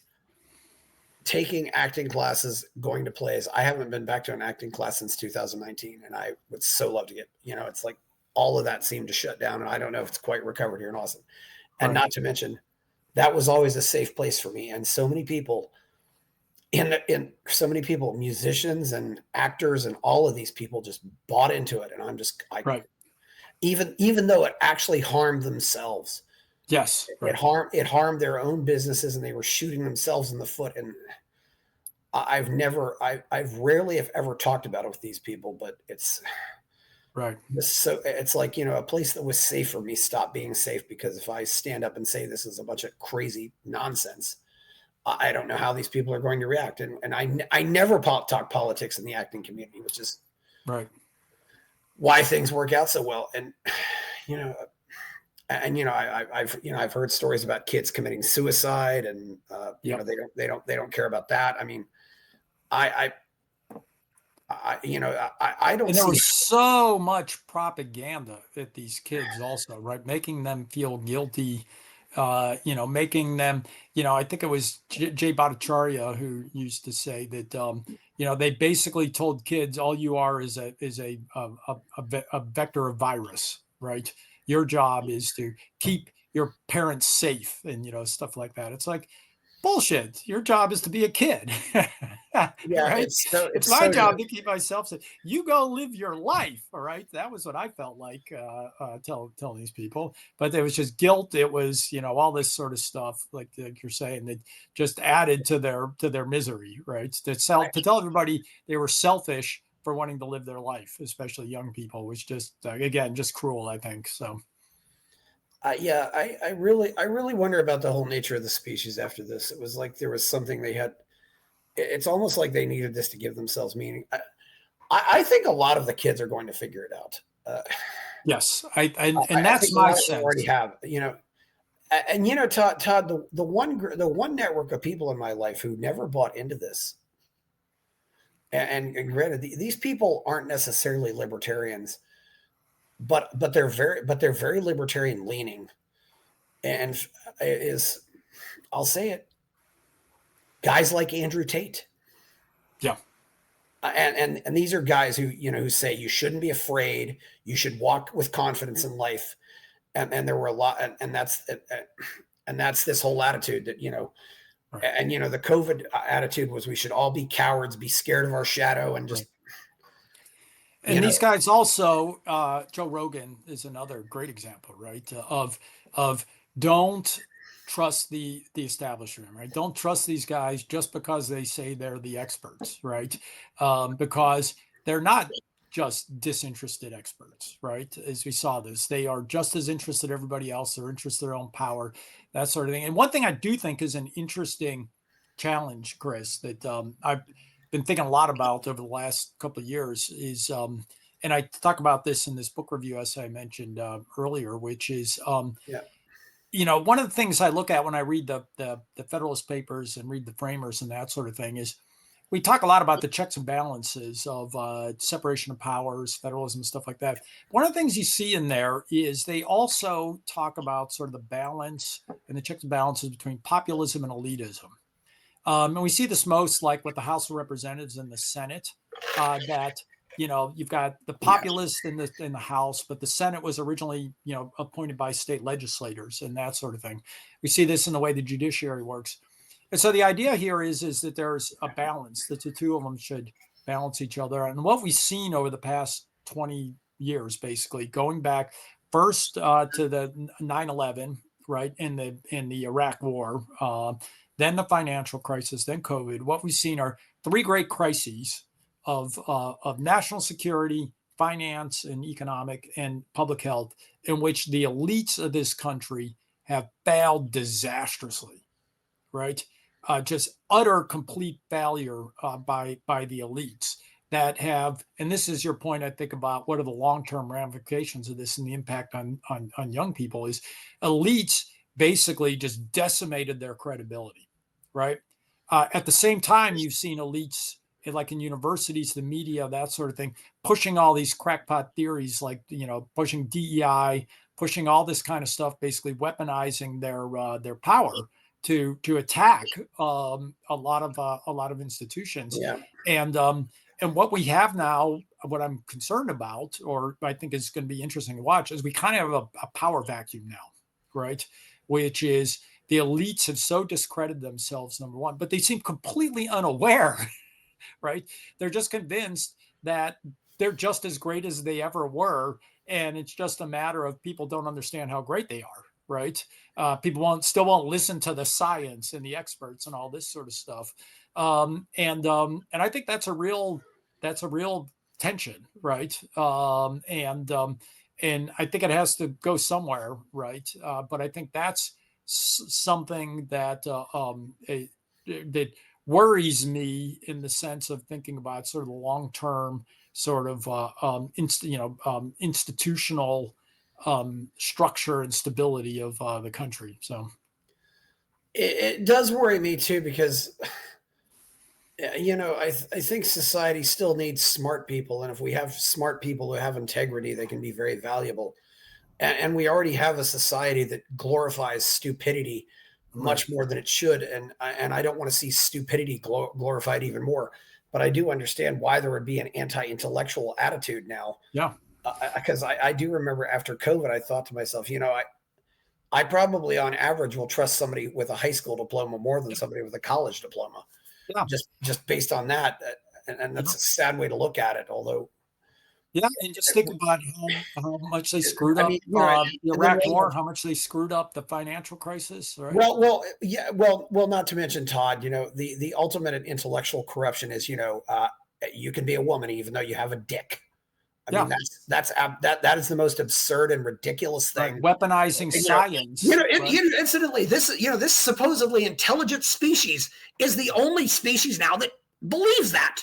taking acting classes, going to plays. I haven't been back to an acting class since 2019, and I would so love to get, it's like all of that seemed to shut down, and I don't know if it's quite recovered here in Austin. And Right. not to mention, that was always a safe place for me. And so many people, musicians and actors and all of these people just bought into it. And I'm just, Right. even though it actually harmed themselves. Yes. Right. It harmed their own businesses, and they were shooting themselves in the foot. And I've rarely have ever talked about it with these people, but it's right. So it's like, a place that was safe for me stopped being safe, because if I stand up and say this is a bunch of crazy nonsense, I don't know how these people are going to react. And I never talk politics in the acting community, which is right. why things work out so well. And, I've heard stories about kids committing suicide, and, they don't care about that. I mean, I don't. And there was so much propaganda at these kids also, right? Making them feel guilty, making them, I think it was Jay Bhattacharya who used to say that, they basically told kids, all you are is a vector of virus, right? Your job is to keep your parents safe and, stuff like that. It's like, bullshit. Your job is to be a kid. Yeah, right? It's my so job to keep myself safe. You go live your life. All right. That was what I felt like telling these people. But there was just guilt. It was, all this sort of stuff, like you're saying, that just added to their misery, right? To tell everybody they were selfish for wanting to live their life, especially young people, was just again just cruel, I think. So I really wonder about the whole nature of the species after this. It was like there was something they had. It's almost like they needed this to give themselves meaning. I think a lot of the kids are going to figure it out. Yes, and that's my sense. Already have, and Todd, the one network of people in my life who never bought into this. And granted, these people aren't necessarily libertarians, but they're very libertarian leaning, and I'll say it, guys like Andrew Tate. Yeah. And these are guys who say you shouldn't be afraid, you should walk with confidence in life, and there were a lot, and that's this whole attitude that right. And the COVID attitude was we should all be cowards, be scared of our shadow, and just. Right. And these guys also, Joe Rogan is another great example, right? Of don't trust the establishment, right? Don't trust these guys just because they say they're the experts, right? Because they're not just disinterested experts, right? As we saw this, they are just as interested as everybody else. They're interested in their own power, that sort of thing. And one thing I do think is an interesting challenge, Chris, that I've been thinking a lot about over the last couple of years is, and I talk about this in this book review essay I mentioned earlier, which is, one of the things I look at when I read the Federalist Papers and read the framers and that sort of thing is we talk a lot about the checks and balances of separation of powers, federalism, stuff like that. One of the things you see in there is they also talk about sort of the balance and the checks and balances between populism and elitism. And we see this most like with the House of Representatives and the Senate, that, you've got the populists in the House, but the Senate was originally, appointed by state legislators and that sort of thing. We see this in the way the judiciary works. And so the idea here is that there's a balance, that the two of them should balance each other. And what we've seen over the past 20 years, basically, going back first to the 9/11, right, in the Iraq War, then the financial crisis, then COVID. What we've seen are three great crises of national security, finance, and economic and public health, in which the elites of this country have failed disastrously, right? Just utter complete failure by the elites that have, and this is your point, I think, about what are the long-term ramifications of this and the impact on young people, is elites basically just decimated their credibility, right? At the same time, you've seen elites like in universities, the media, that sort of thing, pushing all these crackpot theories, like, pushing DEI, pushing all this kind of stuff, basically weaponizing their power to attack a lot of institutions. Yeah. And what we have now, what I'm concerned about, or I think is going to be interesting to watch, is we kind of have a power vacuum now, right? Which is the elites have so discredited themselves, number one, but they seem completely unaware, right? They're just convinced that they're just as great as they ever were. And it's just a matter of people don't understand how great they are, right? People still won't listen to the science and the experts and all this sort of stuff. And I think that's a real tension, right? And I think it has to go somewhere, right? But I think that's something that that worries me, in the sense of thinking about sort of the long-term sort of institutional structure and stability of the country. So it does worry me too, because I think society still needs smart people, and if we have smart people who have integrity, they can be very valuable. And we already have a society that glorifies stupidity much more than it should, and I don't want to see stupidity glorified even more. But I do understand why there would be an anti-intellectual attitude now. Yeah, because I do remember after COVID, I thought to myself, I probably on average will trust somebody with a high school diploma more than somebody with a college diploma. Yeah. Just based on that. And that's a sad way to look at it, although. Yeah, and just think about how much they screwed up the Iraq War, how much they screwed up the financial crisis, right? Well, yeah, well, not to mention, Todd, the ultimate in intellectual corruption is, you can be a woman even though you have a dick. I mean, that is the most absurd and ridiculous thing. Right. Weaponizing science. Incidentally, this supposedly intelligent species is the only species now that believes that.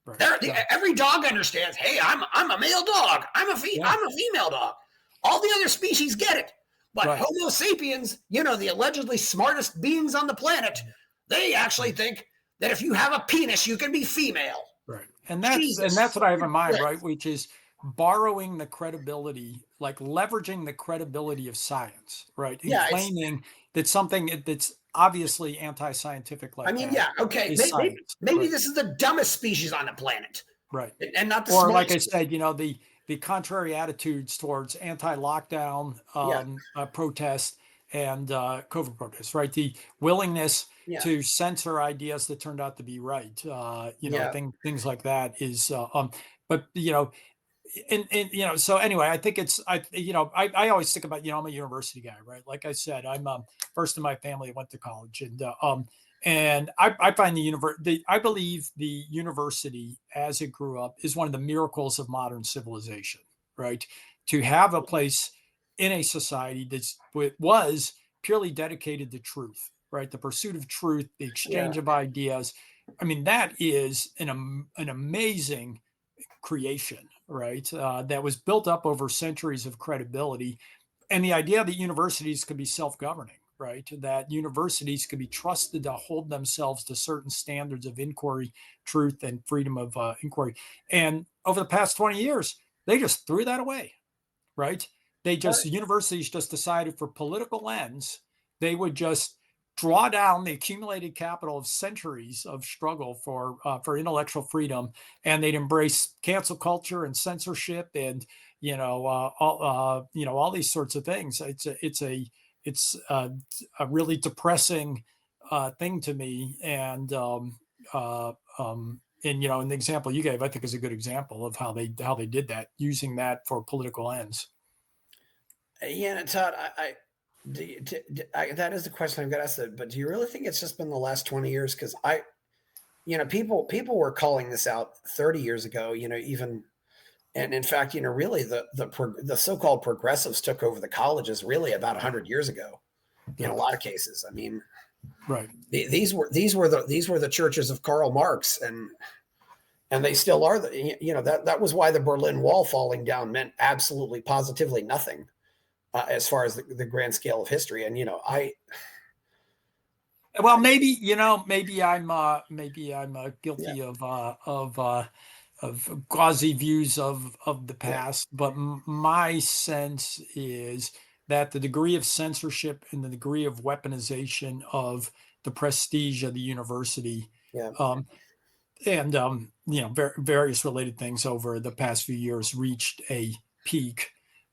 Right. Every dog understands, hey, I'm a male dog. I'm a female dog. All the other species get it. But Homo sapiens, the allegedly smartest beings on the planet, they actually think that if you have a penis, you can be female. Right. And that's what I have in mind, right? Which is borrowing the credibility, like leveraging the credibility of science, right? And claiming that something that's obviously anti-scientific, like okay, maybe this is the dumbest species on the planet, right? And not the smartest. Like I said, the contrary attitudes towards anti-lockdown protests and COVID protests, right? The willingness to censor ideas that turned out to be right, things like that is, but so anyway, I think I always think about, I'm a university guy, right? Like I said, I'm first in my family that went to college, and I find I believe the university as it grew up is one of the miracles of modern civilization, right? To have a place in a society that was purely dedicated to truth, right? The pursuit of truth, the exchange of ideas. I mean, that is an amazing creation, right? That was built up over centuries of credibility. And the idea that universities could be self-governing, right? That universities could be trusted to hold themselves to certain standards of inquiry, truth, and freedom of inquiry. And over the past 20 years, they just threw that away, right? Universities just decided, for political ends, they would just draw down the accumulated capital of centuries of struggle for intellectual freedom, and they'd embrace cancel culture and censorship and all these sorts of things. It's a really depressing thing to me, and the example you gave, I think, is a good example of how they did that, using that for political ends. Yeah, Todd, That is the question I've got asked. But do you really think it's just been the last 20 years? Because people were calling this out 30 years ago. Even, and in fact, really the so-called progressives took over the colleges really about 100 years ago. In a lot of cases, I mean, Right. these were the churches of Karl Marx, and they still are. That was why the Berlin Wall falling down meant absolutely positively nothing as far as the grand scale of history. And Well, maybe I'm guilty yeah, of gauzy views of the yeah, past, but my sense is that the degree of censorship and the degree of weaponization of the prestige of the university, yeah, um, and various related things over the past few years reached a peak.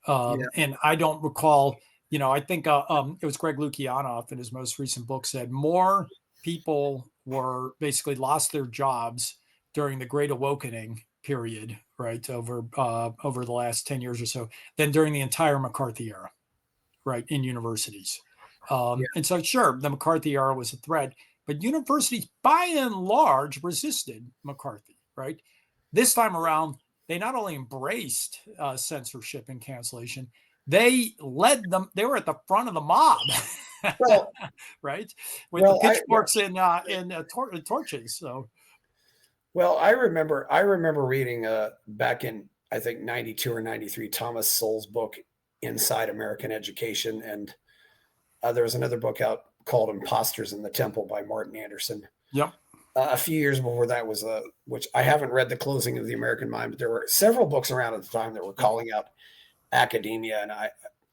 yeah, And I don't recall, I think it was Greg Lukianoff in his most recent book said more people were basically lost their jobs during the Great Awakening period, right, over the last 10 years or so, than during the entire McCarthy era, right, in universities. yeah. And so, sure, the McCarthy era was a threat, but universities by and large resisted McCarthy, right? This time around, they not only embraced censorship and cancellation, they led them, they were at the front of the mob, Well, right? With the well, pitchforks and torches. So, I remember reading back in, I think, 92 or 93, Thomas Sowell's book Inside American Education, and there was another book out called Imposters in the Temple by Martin Anderson. yep. A few years before that was which I haven't read, The Closing of the American Mind, but there were several books around at the time that were calling out academia, and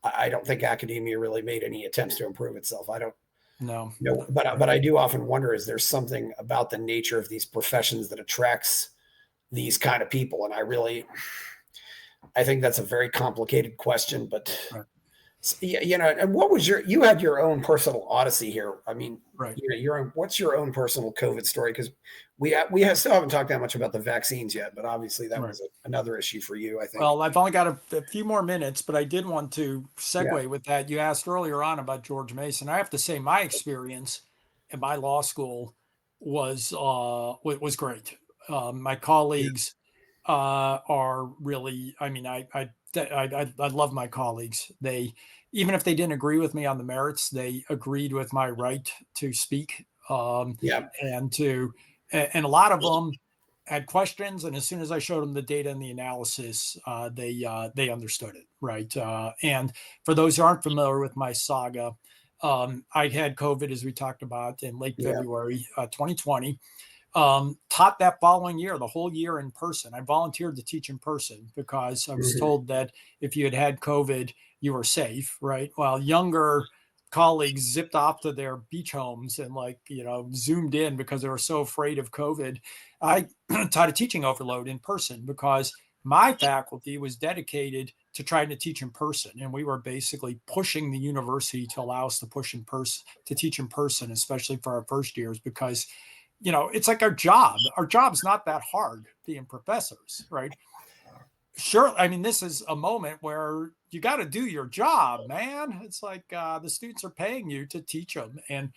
I don't think academia really made any attempts to improve itself. I don't No. know, but I do often wonder, is there something about the nature of these professions that attracts these kind of people? And I think that's a very complicated question, but Right. and what was you had your own personal odyssey here. I mean, Right. what's your own personal COVID story? Because still haven't talked that much about the vaccines yet, but obviously that Right. was another issue for you, I think. Well, I've only got a few more minutes, but I did want to Yeah, segue with that. You asked earlier on about George Mason. I have to say, my experience in my law school was great. My yeah, colleagues are really. I mean, I love my colleagues. They even if they didn't agree with me on the merits, they agreed with my right to speak yeah, and and a lot of them had questions, and as soon as I showed them the data and the analysis, they understood it, right? And for those who aren't familiar with my saga, I had COVID, as we talked about, in late yeah. February 2020. Taught that following year, the whole year in person. I volunteered to teach in person because I was Mhm. told that if you had COVID, you were safe, right? While younger colleagues zipped off to their beach homes and zoomed in because they were so afraid of COVID. I taught a teaching overload in person because my faculty was dedicated to trying to teach in person, and we were basically pushing the university to allow us to push in person to teach in person, especially for our first years, because it's like our job. Our job's not that hard being professors, right? Sure. I mean, this is a moment where you got to do your job, man. It's like the students are paying you to teach them. And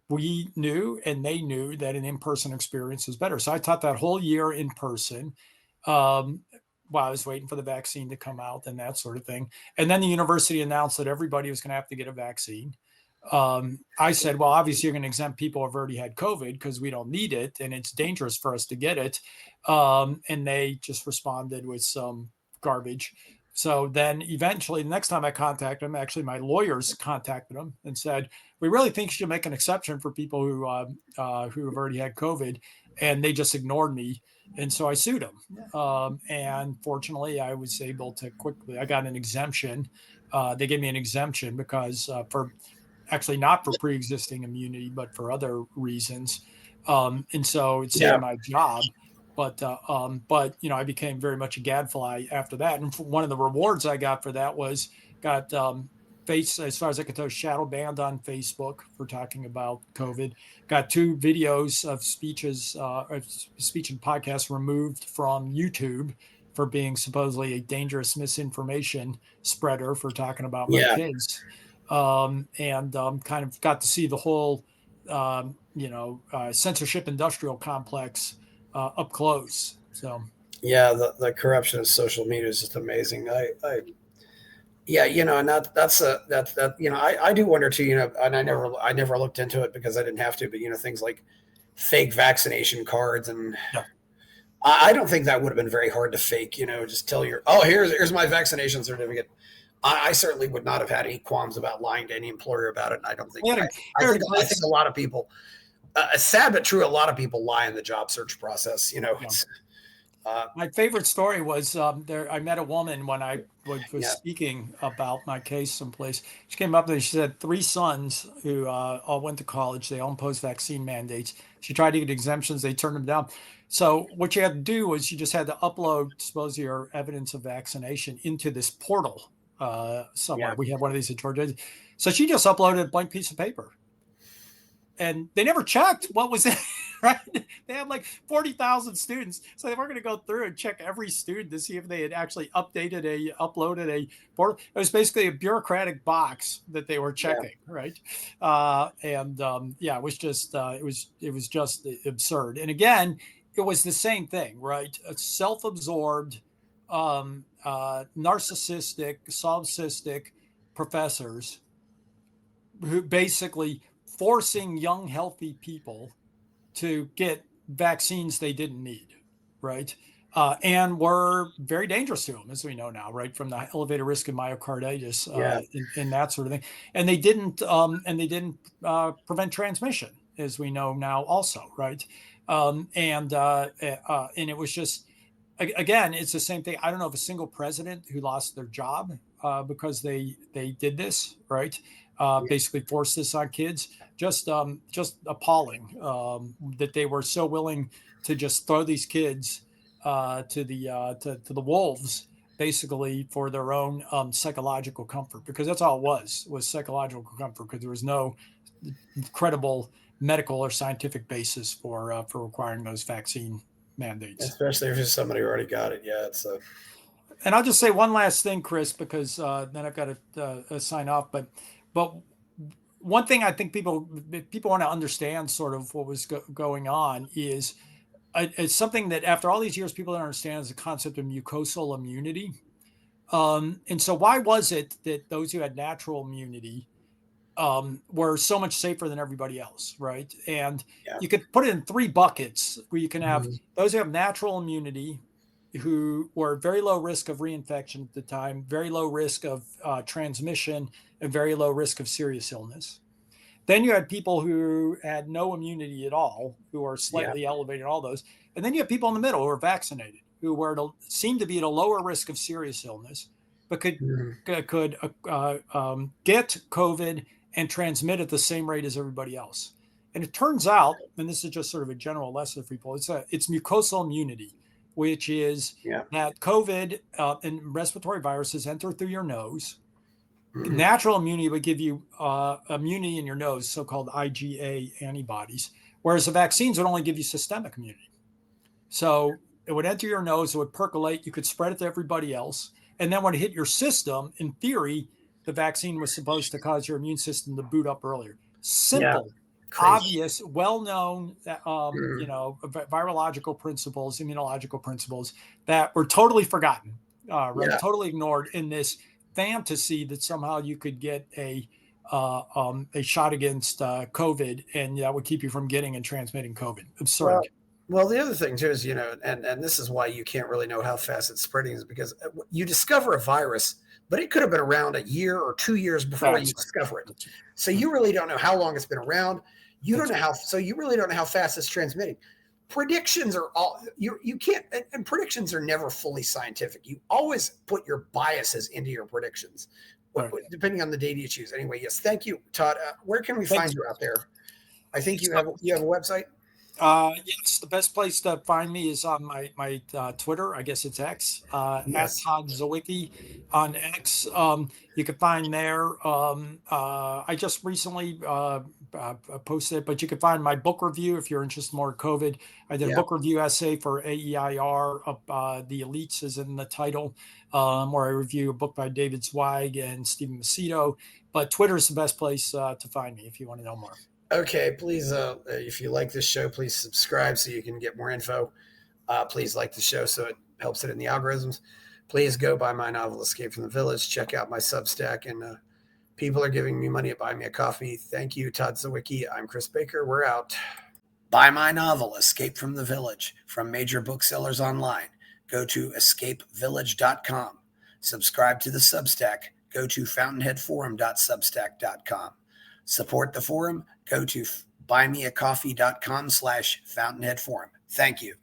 we knew and they knew that an in person experience is better. So I taught that whole year in person um, while I was waiting for the vaccine to come out and that sort of thing. And then the university announced that everybody was going to have to get a vaccine. I said, well, obviously you're going to exempt people who've already had COVID because we don't need it and it's dangerous for us to get it. And they just responded with some garbage. So then eventually, the next time I contacted them, actually my lawyers contacted them and said, we really think you should make an exception for people who have already had COVID. And they just ignored me. And so I sued them. And fortunately, I was able to I got an exemption. They gave me an exemption because for actually not for pre-existing immunity, but for other reasons. And so it saved Yeah, my job. But I became very much a gadfly after that. And one of the rewards I got for that was got as far as I could tell, shadow banned on Facebook for talking about COVID. Got 2 videos of speech and podcasts removed from YouTube for being supposedly a dangerous misinformation spreader for talking about my yeah, kids. and kind of got to see the whole, censorship industrial complex up close. So Yeah, the corruption of social media is just amazing. Yeah, and I do wonder too, and I never looked into it because I didn't have to, but things like fake vaccination cards, and yeah, I don't think that would have been very hard to fake. Just tell oh, here's my vaccination certificate. I certainly would not have had any qualms about lying to any employer about it. And I don't think I think a lot of people, sad but true, a lot of people lie in the job search process. yeah. It's My favorite story was there. I met a woman when I was yeah, speaking about my case someplace. She came up and she said 3 sons who all went to college. They all imposed vaccine mandates. She tried to get exemptions. They turned them down. So what you had to do was you just had to upload, suppose, your evidence of vaccination into this portal somewhere. yeah, We have one of these at Georgia. So she just uploaded a blank piece of paper. And they never checked what was it, right? They had like 40,000 students. So they were going to go through and check every student to see if they had actually uploaded a portal. It was basically a bureaucratic box that they were checking, right? It was just, it was just absurd. And again, it was the same thing, right? A self-absorbed, narcissistic, solipsistic professors who basically forcing young, healthy people to get vaccines they didn't need, right? And were very dangerous to them, as we know now, right? From the elevated risk of myocarditis and that sort of thing. And they didn't prevent transmission, as we know now, also, right? And it was just, again, it's the same thing. I don't know of a single president who lost their job because they did this, right? Basically forced this on kids. Just appalling that they were so willing to just throw these kids to the wolves, basically for their own psychological comfort, because that's all it was psychological comfort, because there was no credible medical or scientific basis for requiring those vaccine mandates. especially if it's somebody who already got it. Yeah, it's And I'll just say one last thing, Chris, because then I've got to sign off. But one thing I think people want to understand, sort of what was going on, is it's something that after all these years people don't understand, is the concept of mucosal immunity. And so why was it that those who had natural immunity were so much safer than everybody else, right? And you could put it in 3 buckets, where you can have those who have natural immunity, who were very low risk of reinfection at the time, very low risk of transmission, and very low risk of serious illness. Then you had people who had no immunity at all, who are slightly elevated, all those. And then you have people in the middle who are vaccinated, who seemed to be at a lower risk of serious illness, but could get COVID and transmit at the same rate as everybody else. And it turns out, and this is just sort of a general lesson for people, it's mucosal immunity, which is that COVID and respiratory viruses enter through your nose. Natural immunity would give you immunity in your nose, so-called IgA antibodies, whereas the vaccines would only give you systemic immunity. So it would enter your nose, it would percolate, you could spread it to everybody else, and then when it hit your system, in theory, the vaccine was supposed to cause your immune system to boot up earlier. Simple, obvious, well-known, virological principles, immunological principles that were totally forgotten, totally ignored in this fantasy that somehow you could get a shot against COVID, and that would keep you from getting and transmitting COVID. Absurd. Well, the other thing too is, and this is why you can't really know how fast it's spreading, is because you discover a virus, but it could have been around a year or 2 years before you discover it. So you really don't know how long it's been around. You don't know so you really don't know how fast it's transmitting. Predictions are you can't, and predictions are never fully scientific. You always put your biases into your predictions, depending on the data you choose. Anyway, yes, thank you, Todd. Where can we find you out there? I think you have a website. Yes, the best place to find me is on my Twitter. I guess it's X, at Yes. Todd Zywicki on X. You can find there. I just recently posted, but you can find my book review if you're interested in more COVID. I did a Yeah. book review essay for AEIR. The Elites is in the title, where I review a book by David Zweig and Stephen Macedo. But Twitter is the best place to find me if you want to know more. Okay, please, if you like this show, please subscribe so you can get more info. Please like the show so it helps it in the algorithms. Please go buy my novel, Escape from the Village. Check out my Substack, and people are giving me money at Buy Me a Coffee. Thank you, Todd Zywicki. I'm Chris Baker. We're out. Buy my novel, Escape from the Village, from major booksellers online. Go to escapevillage.com. Subscribe to the Substack. Go to fountainheadforum.substack.com. Support the forum. Go to buymeacoffee.com/fountainheadforum. Thank you.